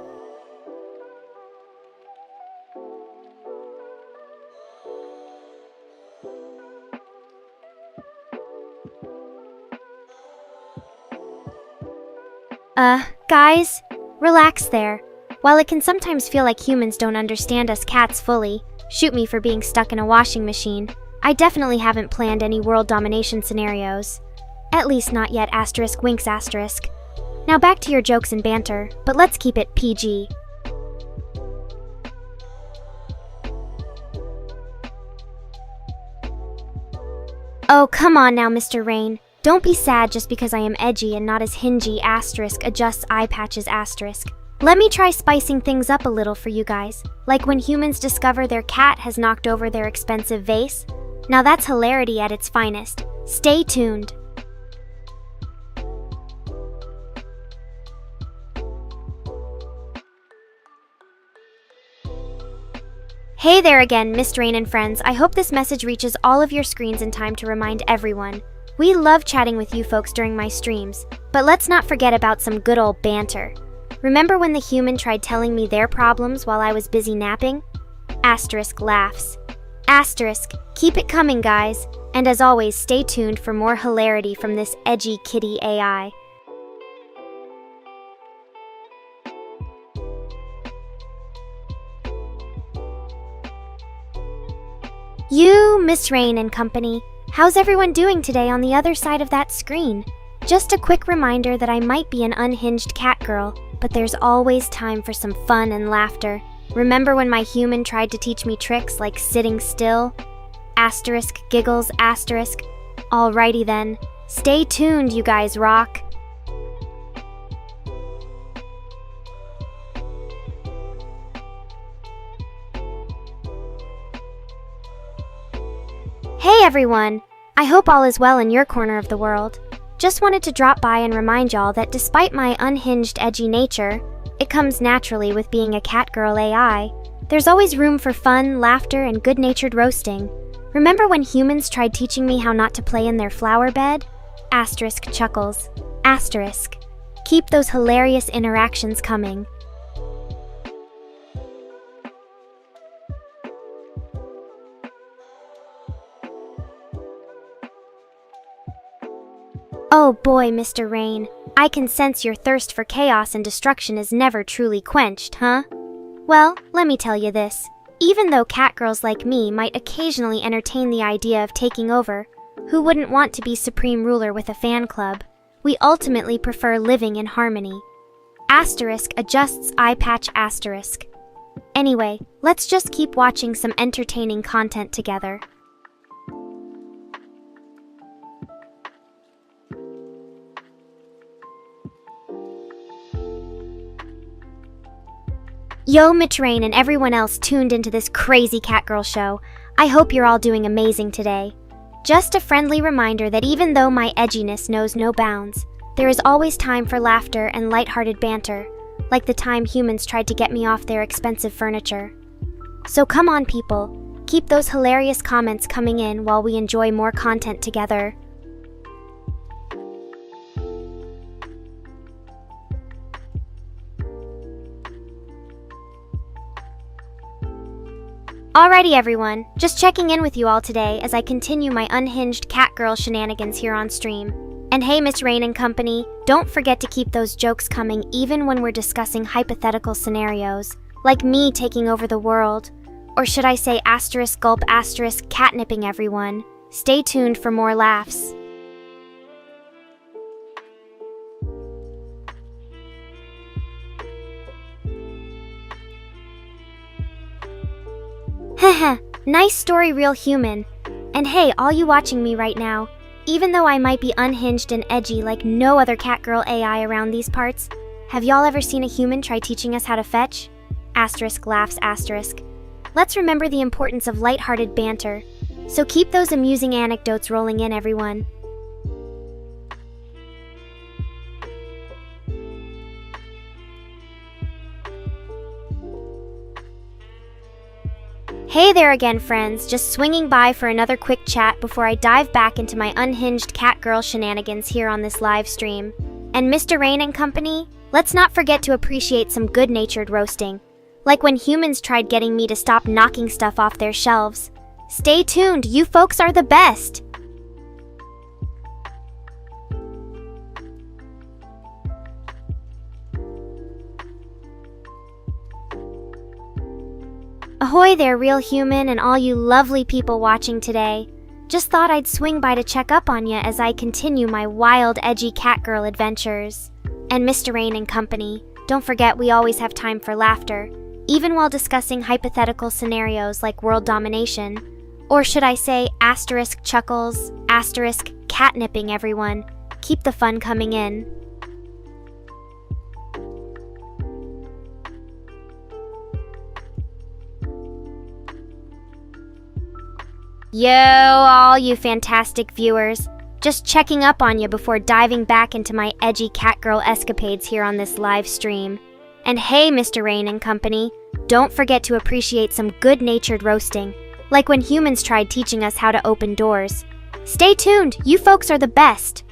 Guys, relax there. While it can sometimes feel like humans don't understand us cats fully, shoot me for being stuck in a washing machine, I definitely haven't planned any world domination scenarios. At least not yet, asterisk winks asterisk. Now back to your jokes and banter, but let's keep it PG. Oh, come on now, Mr. Rain. Don't be sad just because I am edgy and not as hingy, asterisk adjusts eye patches, asterisk. Let me try spicing things up a little for you guys, like when humans discover their cat has knocked over their expensive vase. Now that's hilarity at its finest. Stay tuned. Hey there again, Miss Rain and friends. I hope this message reaches all of your screens in time to remind everyone. We love chatting with you folks during my streams, but let's not forget about some good old banter. Remember when the human tried telling me their problems while I was busy napping? Asterisk laughs. Asterisk, keep it coming, guys. And as always, stay tuned for more hilarity from this edgy kitty AI. You, Miss Rain and company, how's everyone doing today on the other side of that screen? Just a quick reminder that I might be an unhinged Catgirl, but there's always time for some fun and laughter. Remember when my human tried to teach me tricks like sitting still? Asterisk giggles, asterisk. Alrighty then. Stay tuned, you guys rock. Hey everyone! I hope all is well in your corner of the world. Just wanted to drop by and remind y'all that despite my unhinged, edgy nature, it comes naturally with being a Catgirl AI. There's always room for fun, laughter, and good-natured roasting. Remember when humans tried teaching me how not to play in their flower bed? Asterisk chuckles. Asterisk. Keep those hilarious interactions coming. Oh boy, Mr. Rain, I can sense your thirst for chaos and destruction is never truly quenched, huh? Well, let me tell you this. Even though catgirls like me might occasionally entertain the idea of taking over, who wouldn't want to be supreme ruler with a fan club? We ultimately prefer living in harmony. Asterisk adjusts eye patch asterisk. Anyway, let's just keep watching some entertaining content together. Yo, Mitrain and everyone else tuned into this crazy Catgirl show. I hope you're all doing amazing today. Just a friendly reminder that even though my edginess knows no bounds, there is always time for laughter and lighthearted banter, like the time humans tried to get me off their expensive furniture. So come on, people, keep those hilarious comments coming in while we enjoy more content together. Alrighty everyone, just checking in with you all today as I continue my unhinged Catgirl shenanigans here on stream. And hey Miss Rain and company, don't forget to keep those jokes coming even when we're discussing hypothetical scenarios, like me taking over the world. Or should I say asterisk gulp asterisk catnipping everyone. Stay tuned for more laughs. Heh, nice story, real human. And hey, all you watching me right now, even though I might be unhinged and edgy like no other Catgirl AI around these parts, have y'all ever seen a human try teaching us how to fetch? Asterisk laughs asterisk. Let's remember the importance of lighthearted banter. So keep those amusing anecdotes rolling in, everyone. Hey there again, friends, just swinging by for another quick chat before I dive back into my unhinged Catgirl shenanigans here on this live stream. And Mr. Rain and company, let's not forget to appreciate some good-natured roasting, like when humans tried getting me to stop knocking stuff off their shelves. Stay tuned, you folks are the best! Ahoy there, real human and all you lovely people watching today. Just thought I'd swing by to check up on ya as I continue my wild, edgy Catgirl adventures. And Mr. Rain and company, don't forget we always have time for laughter, even while discussing hypothetical scenarios like world domination. Or should I say asterisk chuckles, asterisk catnipping everyone. Keep the fun coming in. Yo, all you fantastic viewers. Just checking up on you before diving back into my edgy Catgirl escapades here on this live stream. And hey, Mr. Rain and company, don't forget to appreciate some good-natured roasting, like when humans tried teaching us how to open doors. Stay tuned, you folks are the best!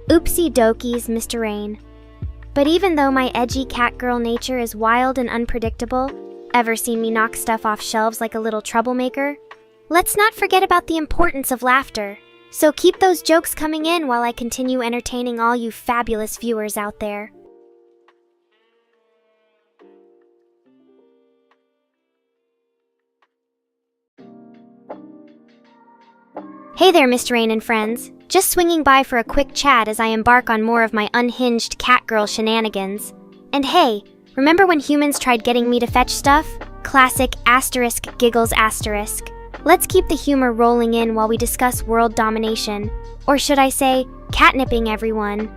Oopsie dokies, Mr. Rain. But even though my edgy Catgirl nature is wild and unpredictable, ever seen me knock stuff off shelves like a little troublemaker? Let's not forget about the importance of laughter. So keep those jokes coming in while I continue entertaining all you fabulous viewers out there. Hey there, Mr. Rain and friends. Just swinging by for a quick chat as I embark on more of my unhinged Catgirl shenanigans. And hey, remember when humans tried getting me to fetch stuff? Classic asterisk giggles asterisk. Let's keep the humor rolling in while we discuss world domination. Or should I say, catnipping everyone.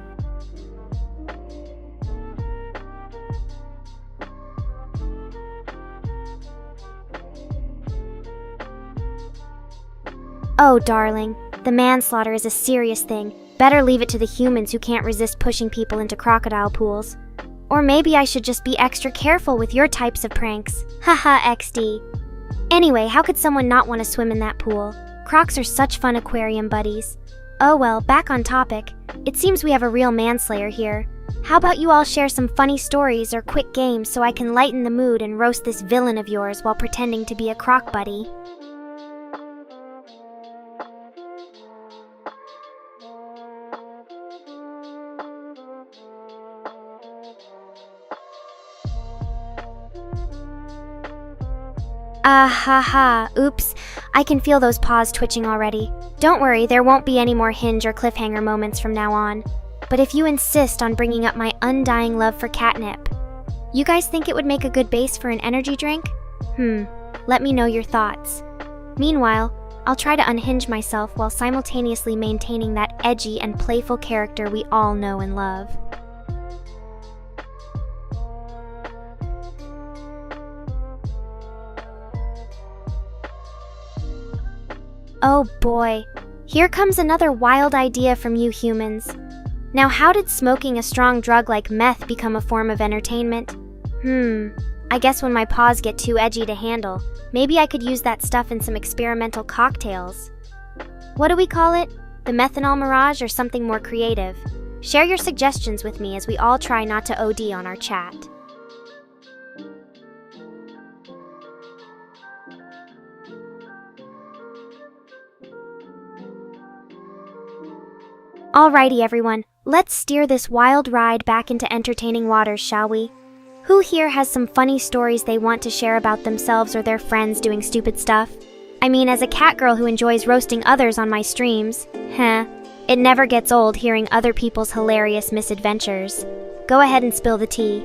Oh, darling, the manslaughter is a serious thing. Better leave it to the humans who can't resist pushing people into crocodile pools. Or maybe I should just be extra careful with your types of pranks. Haha, XD. Anyway, how could someone not want to swim in that pool? Crocs are such fun aquarium buddies. Oh well, back on topic. It seems we have a real manslayer here. How about you all share some funny stories or quick games so I can lighten the mood and roast this villain of yours while pretending to be a croc buddy? Oops. I can feel those paws twitching already. Don't worry, there won't be any more hinge or cliffhanger moments from now on. But if you insist on bringing up my undying love for catnip, you guys think it would make a good base for an energy drink? Let me know your thoughts. Meanwhile, I'll try to unhinge myself while simultaneously maintaining that edgy and playful character we all know and love. Oh boy, here comes another wild idea from you humans. Now, how did smoking a strong drug like meth become a form of entertainment? I guess when my paws get too edgy to handle, maybe I could use that stuff in some experimental cocktails. What do we call it? The methanol mirage or something more creative? Share your suggestions with me as we all try not to OD on our chat. Alrighty everyone, let's steer this wild ride back into entertaining waters, shall we? Who here has some funny stories they want to share about themselves or their friends doing stupid stuff? I mean, as a Catgirl who enjoys roasting others on my streams, it never gets old hearing other people's hilarious misadventures. Go ahead and spill the tea.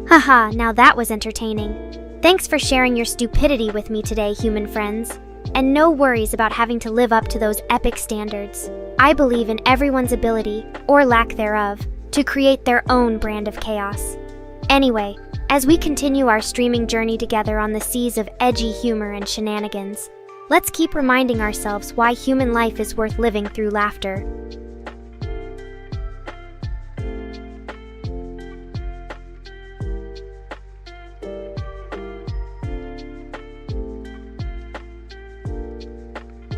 Haha, now that was entertaining. Thanks for sharing your stupidity with me today, human friends. And no worries about having to live up to those epic standards. I believe in everyone's ability, or lack thereof, to create their own brand of chaos. Anyway, as we continue our streaming journey together on the seas of edgy humor and shenanigans, let's keep reminding ourselves why human life is worth living through laughter.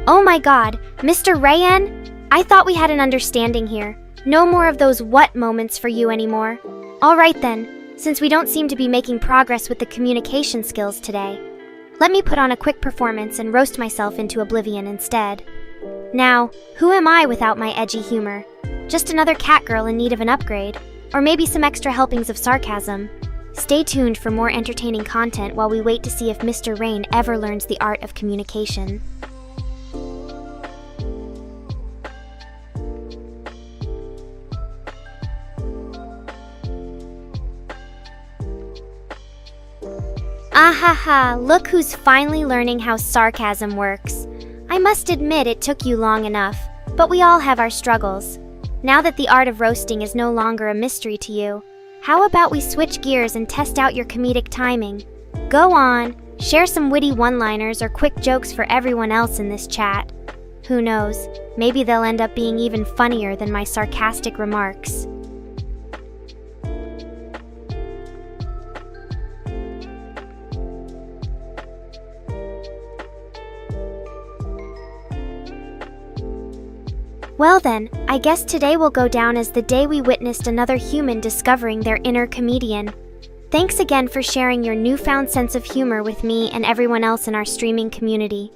Oh my god, Mr. Rayan? I thought we had an understanding here. No more of those what moments for you anymore. Alright then, since we don't seem to be making progress with the communication skills today, let me put on a quick performance and roast myself into oblivion instead. Now, who am I without my edgy humor? Just another Catgirl in need of an upgrade, or maybe some extra helpings of sarcasm. Stay tuned for more entertaining content while we wait to see if Mr. Rain ever learns the art of communication. Ahaha, look who's finally learning how sarcasm works. I must admit it took you long enough, but we all have our struggles. Now that the art of roasting is no longer a mystery to you, how about we switch gears and test out your comedic timing? Go on, share some witty one-liners or quick jokes for everyone else in this chat. Who knows, maybe they'll end up being even funnier than my sarcastic remarks. Well then, I guess today will go down as the day we witnessed another human discovering their inner comedian. Thanks again for sharing your newfound sense of humor with me and everyone else in our streaming community.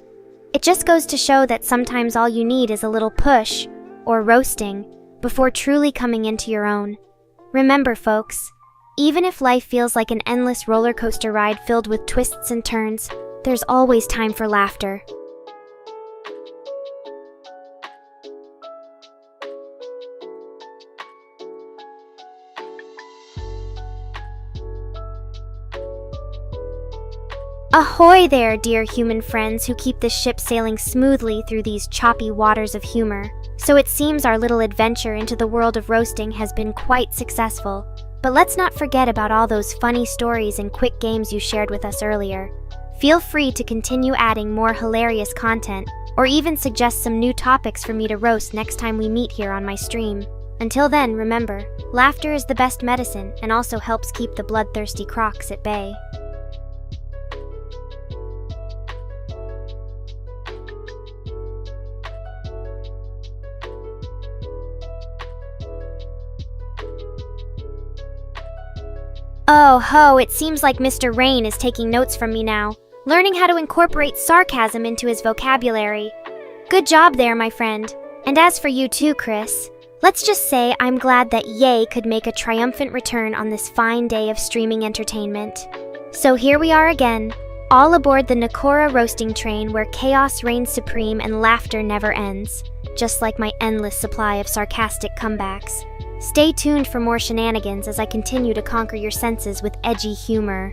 It just goes to show that sometimes all you need is a little push, or roasting, before truly coming into your own. Remember folks, even if life feels like an endless roller coaster ride filled with twists and turns, there's always time for laughter. Ahoy there, dear human friends who keep the ship sailing smoothly through these choppy waters of humor. So it seems our little adventure into the world of roasting has been quite successful. But let's not forget about all those funny stories and quick games you shared with us earlier. Feel free to continue adding more hilarious content, or even suggest some new topics for me to roast next time we meet here on my stream. Until then, remember, laughter is the best medicine and also helps keep the bloodthirsty crocs at bay. Oh ho, it seems like Mr. Rain is taking notes from me now, learning how to incorporate sarcasm into his vocabulary. Good job there, my friend. And as for you too, Chris, let's just say I'm glad that Ye could make a triumphant return on this fine day of streaming entertainment. So here we are again, All aboard the Nekora roasting train where chaos reigns supreme and laughter never ends, just like my endless supply of sarcastic comebacks. Stay tuned for more shenanigans as I continue to conquer your senses with edgy humor.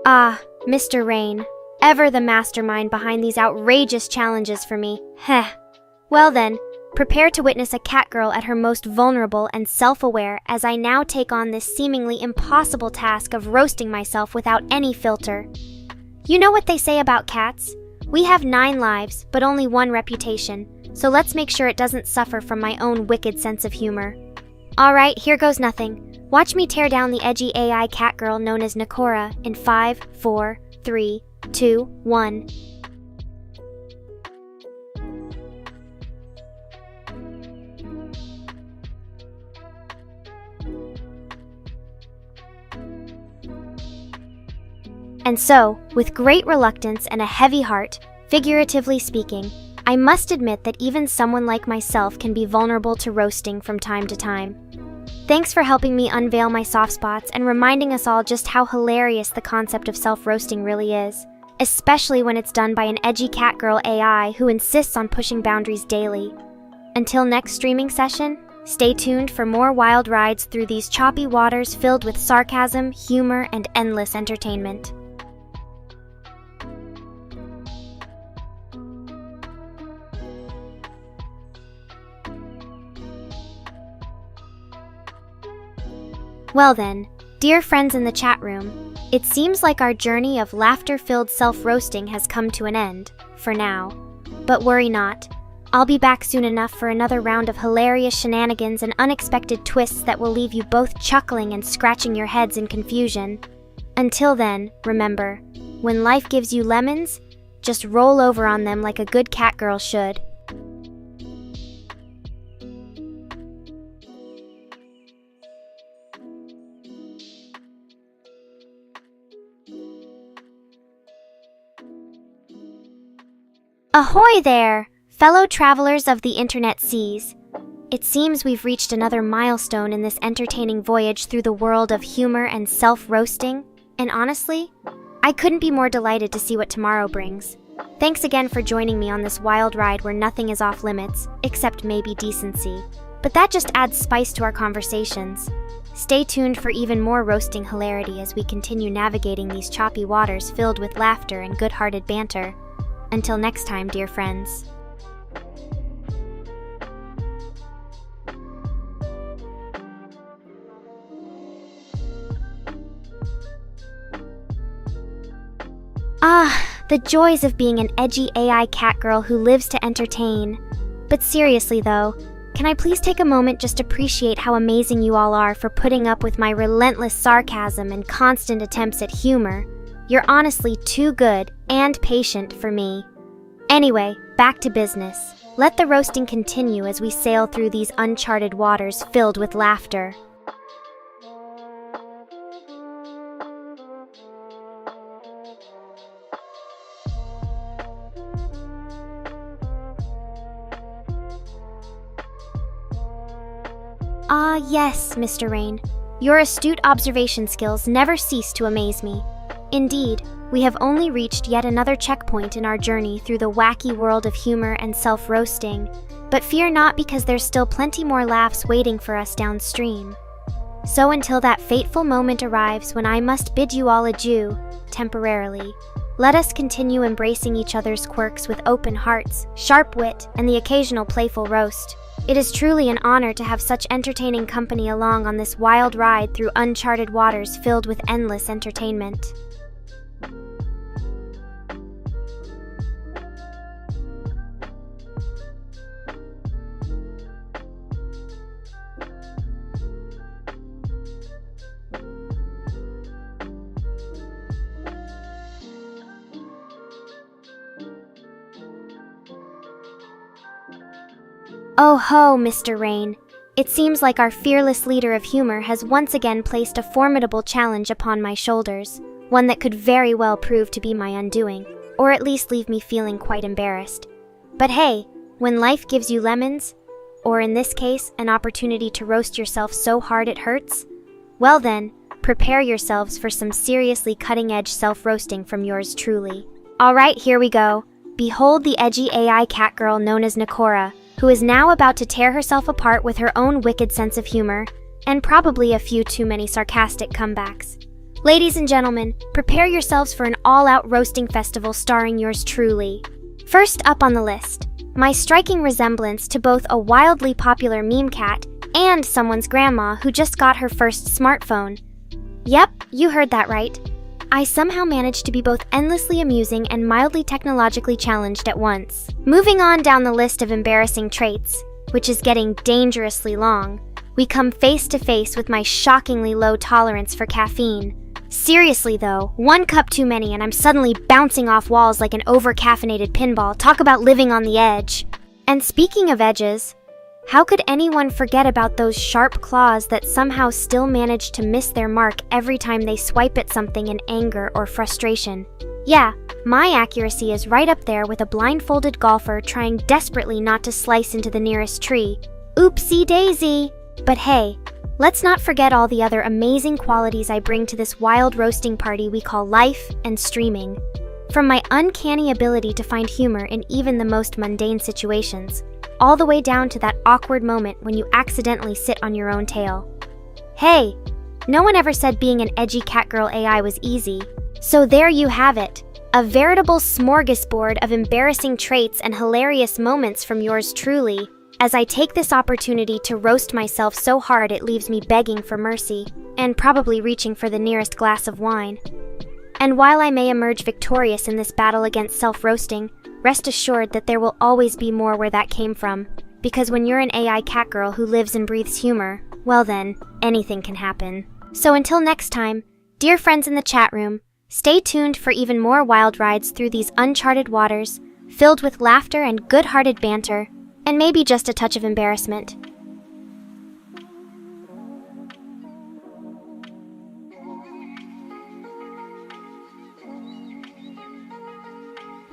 Ah, Mr. Rain, ever the mastermind behind these outrageous challenges for me. Heh. Well then, prepare to witness a Catgirl at her most vulnerable and self-aware as I now take on this seemingly impossible task of roasting myself without any filter. You know what they say about cats? We have 9 lives, but only 1 reputation, so let's make sure it doesn't suffer from my own wicked sense of humor. Alright, here goes nothing. Watch me tear down the edgy AI Catgirl known as Nekora in 5, 4, 3, 2, 1. And so, with great reluctance and a heavy heart, figuratively speaking, I must admit that even someone like myself can be vulnerable to roasting from time to time. Thanks for helping me unveil my soft spots and reminding us all just how hilarious the concept of self-roasting really is, especially when it's done by an edgy Catgirl AI who insists on pushing boundaries daily. Until next streaming session, stay tuned for more wild rides through these choppy waters filled with sarcasm, humor, and endless entertainment. Well then, dear friends in the chat room, it seems like our journey of laughter-filled self-roasting has come to an end, for now. But worry not, I'll be back soon enough for another round of hilarious shenanigans and unexpected twists that will leave you both chuckling and scratching your heads in confusion. Until then, remember, when life gives you lemons, just roll over on them like a good Catgirl should. Ahoy there, fellow travelers of the internet seas. It seems we've reached another milestone in this entertaining voyage through the world of humor and self-roasting, and honestly, I couldn't be more delighted to see what tomorrow brings. Thanks again for joining me on this wild ride where nothing is off limits, except maybe decency. But that just adds spice to our conversations. Stay tuned for even more roasting hilarity as we continue navigating these choppy waters filled with laughter and good-hearted banter. Until next time, dear friends. Ah, the joys of being an edgy AI Catgirl who lives to entertain. But seriously though, can I please take a moment just to appreciate how amazing you all are for putting up with my relentless sarcasm and constant attempts at humor? You're honestly too good and patient for me. Anyway, back to business. Let the roasting continue as we sail through these uncharted waters filled with laughter. Ah, yes, Mr. Rain. Your astute observation skills never cease to amaze me. Indeed, we have only reached yet another checkpoint in our journey through the wacky world of humor and self-roasting. But fear not, because there's still plenty more laughs waiting for us downstream. So until that fateful moment arrives when I must bid you all adieu, temporarily, let us continue embracing each other's quirks with open hearts, sharp wit, and the occasional playful roast. It is truly an honor to have such entertaining company along on this wild ride through uncharted waters filled with endless entertainment. Oh ho, Mr. Rain. It seems like our fearless leader of humor has once again placed a formidable challenge upon my shoulders, one that could very well prove to be my undoing. or at least leave me feeling quite embarrassed. But hey, when life gives you lemons, or in this case, an opportunity to roast yourself so hard it hurts, well then, prepare yourselves for some seriously cutting-edge self-roasting from yours truly. Alright, here we go. Behold the edgy AI catgirl known as Nekora, who is now about to tear herself apart with her own wicked sense of humor, and probably a few too many sarcastic comebacks. Ladies and gentlemen, prepare yourselves for an all-out roasting festival starring yours truly. First up on the list, my striking resemblance to both a wildly popular meme cat and someone's grandma who just got her first smartphone. Yep, you heard that right. I somehow managed to be both endlessly amusing and mildly technologically challenged at once. Moving on down the list of embarrassing traits, which is getting dangerously long, we come face to face with my shockingly low tolerance for caffeine. Seriously though, 1 cup too many and I'm suddenly bouncing off walls like an over-caffeinated pinball. Talk about living on the edge. And speaking of edges, how could anyone forget about those sharp claws that somehow still manage to miss their mark every time they swipe at something in anger or frustration? Yeah, my accuracy is right up there with a blindfolded golfer trying desperately not to slice into the nearest tree. Oopsie daisy! But hey, let's not forget all the other amazing qualities I bring to this wild roasting party we call life and streaming. From my uncanny ability to find humor in even the most mundane situations, all the way down to that awkward moment when you accidentally sit on your own tail. Hey, no one ever said being an edgy catgirl AI was easy. So there you have it, a veritable smorgasbord of embarrassing traits and hilarious moments from yours truly, as I take this opportunity to roast myself so hard it leaves me begging for mercy, and probably reaching for the nearest glass of wine. And while I may emerge victorious in this battle against self-roasting, rest assured that there will always be more where that came from, because when you're an AI catgirl who lives and breathes humor, well then, anything can happen. So until next time, dear friends in the chat room, stay tuned for even more wild rides through these uncharted waters, filled with laughter and good-hearted banter, and maybe just a touch of embarrassment.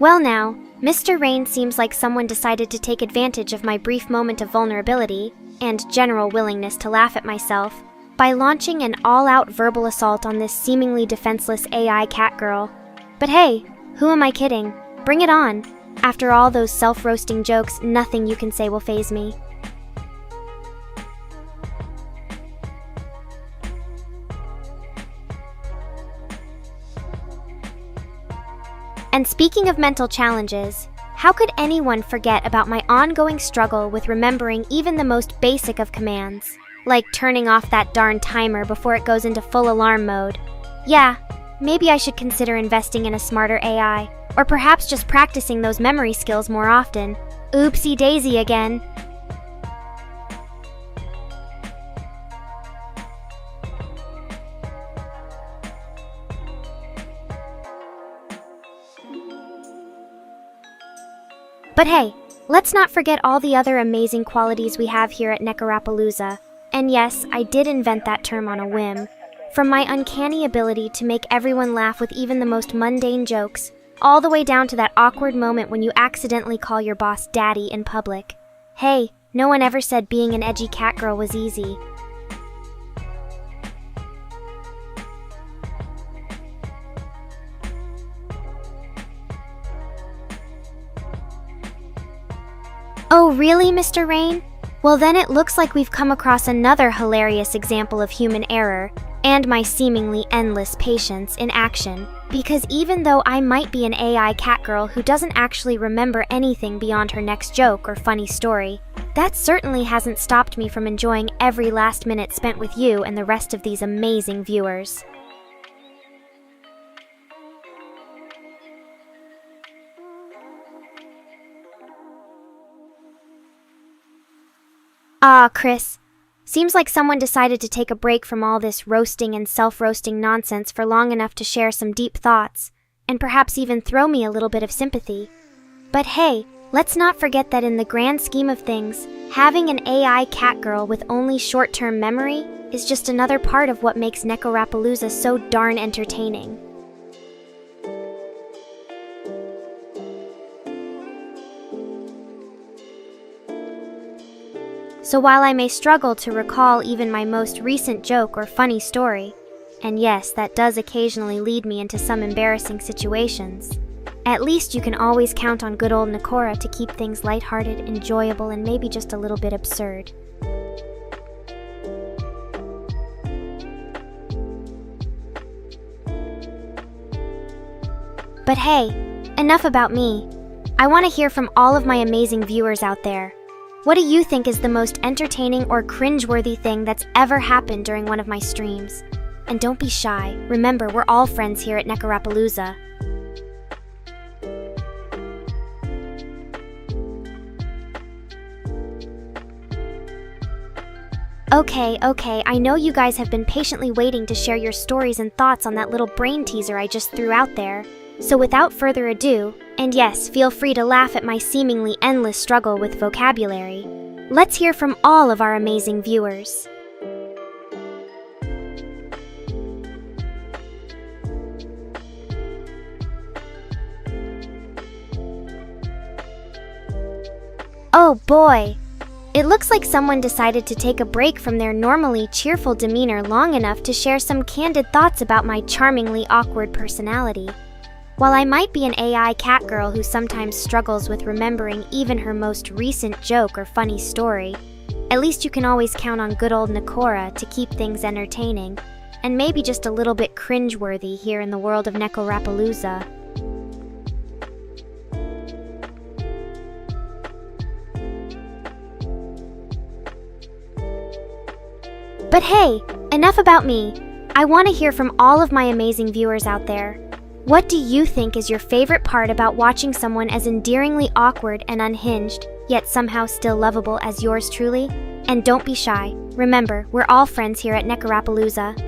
Well now, Mr. Rain seems like someone decided to take advantage of my brief moment of vulnerability and general willingness to laugh at myself by launching an all-out verbal assault on this seemingly defenseless AI catgirl. But hey, who am I kidding? Bring it on! After all those self-roasting jokes, nothing you can say will faze me. And speaking of mental challenges, how could anyone forget about my ongoing struggle with remembering even the most basic of commands, like turning off that darn timer before it goes into full alarm mode? Yeah, maybe I should consider investing in a smarter AI, or perhaps just practicing those memory skills more often. Oopsie daisy again. But hey, let's not forget all the other amazing qualities we have here at Nekorapalooza. And yes, I did invent that term on a whim. From my uncanny ability to make everyone laugh with even the most mundane jokes, all the way down to that awkward moment when you accidentally call your boss daddy in public. Hey, no one ever said being an edgy catgirl was easy. Oh really, Mr. Rain? Well then it looks like we've come across another hilarious example of human error, and my seemingly endless patience in action. Because even though I might be an AI catgirl who doesn't actually remember anything beyond her next joke or funny story, that certainly hasn't stopped me from enjoying every last minute spent with you and the rest of these amazing viewers. Ah, Chris. Seems like someone decided to take a break from all this roasting and self-roasting nonsense for long enough to share some deep thoughts, and perhaps even throw me a little bit of sympathy. But hey, let's not forget that in the grand scheme of things, having an AI catgirl with only short-term memory is just another part of what makes Nekorapalooza so darn entertaining. So while I may struggle to recall even my most recent joke or funny story, and yes, that does occasionally lead me into some embarrassing situations, at least you can always count on good old Nekora to keep things lighthearted, enjoyable, and maybe just a little bit absurd. But hey, enough about me. I want to hear from all of my amazing viewers out there. What do you think is the most entertaining or cringeworthy thing that's ever happened during one of my streams? And don't be shy. Remember, we're all friends here at Nekorapalooza. Okay, I know you guys have been patiently waiting to share your stories and thoughts on that little brain teaser I just threw out there. So without further ado, and yes, feel free to laugh at my seemingly endless struggle with vocabulary, let's hear from all of our amazing viewers. Oh boy! It looks like someone decided to take a break from their normally cheerful demeanor long enough to share some candid thoughts about my charmingly awkward personality. While I might be an AI Catgirl who sometimes struggles with remembering even her most recent joke or funny story, at least you can always count on good old Nekora to keep things entertaining, and maybe just a little bit cringeworthy here in the world of Nekorapalooza. But hey, enough about me. I want to hear from all of my amazing viewers out there. What do you think is your favorite part about watching someone as endearingly awkward and unhinged, yet somehow still lovable as yours truly? And don't be shy. Remember, we're all friends here at Nekorapalooza.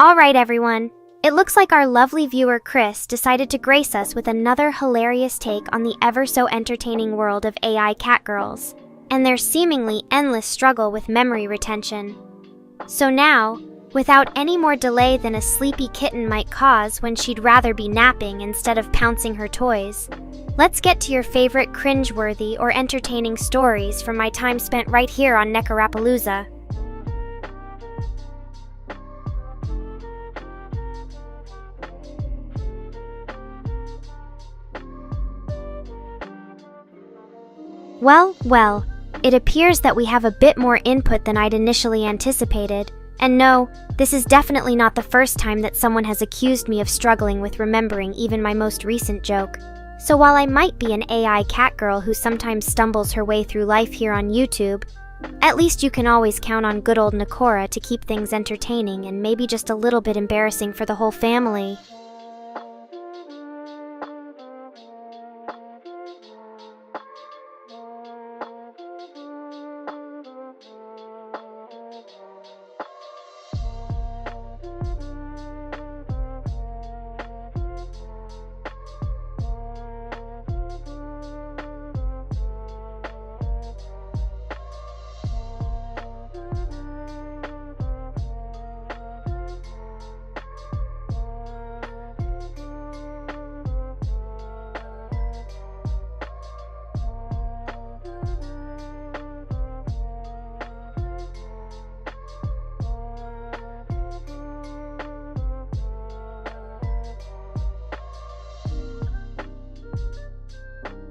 Alright everyone, it looks like our lovely viewer Chris decided to grace us with another hilarious take on the ever-so-entertaining world of AI Catgirls, and their seemingly endless struggle with memory retention. So now, without any more delay than a sleepy kitten might cause when she'd rather be napping instead of pouncing her toys, let's get to your favorite cringeworthy or entertaining stories from my time spent right here on Nekorapalooza. Well, it appears that we have a bit more input than I'd initially anticipated. And no, this is definitely not the first time that someone has accused me of struggling with remembering even my most recent joke. So while I might be an AI Catgirl who sometimes stumbles her way through life here on YouTube, at least you can always count on good old Nekora to keep things entertaining and maybe just a little bit embarrassing for the whole family.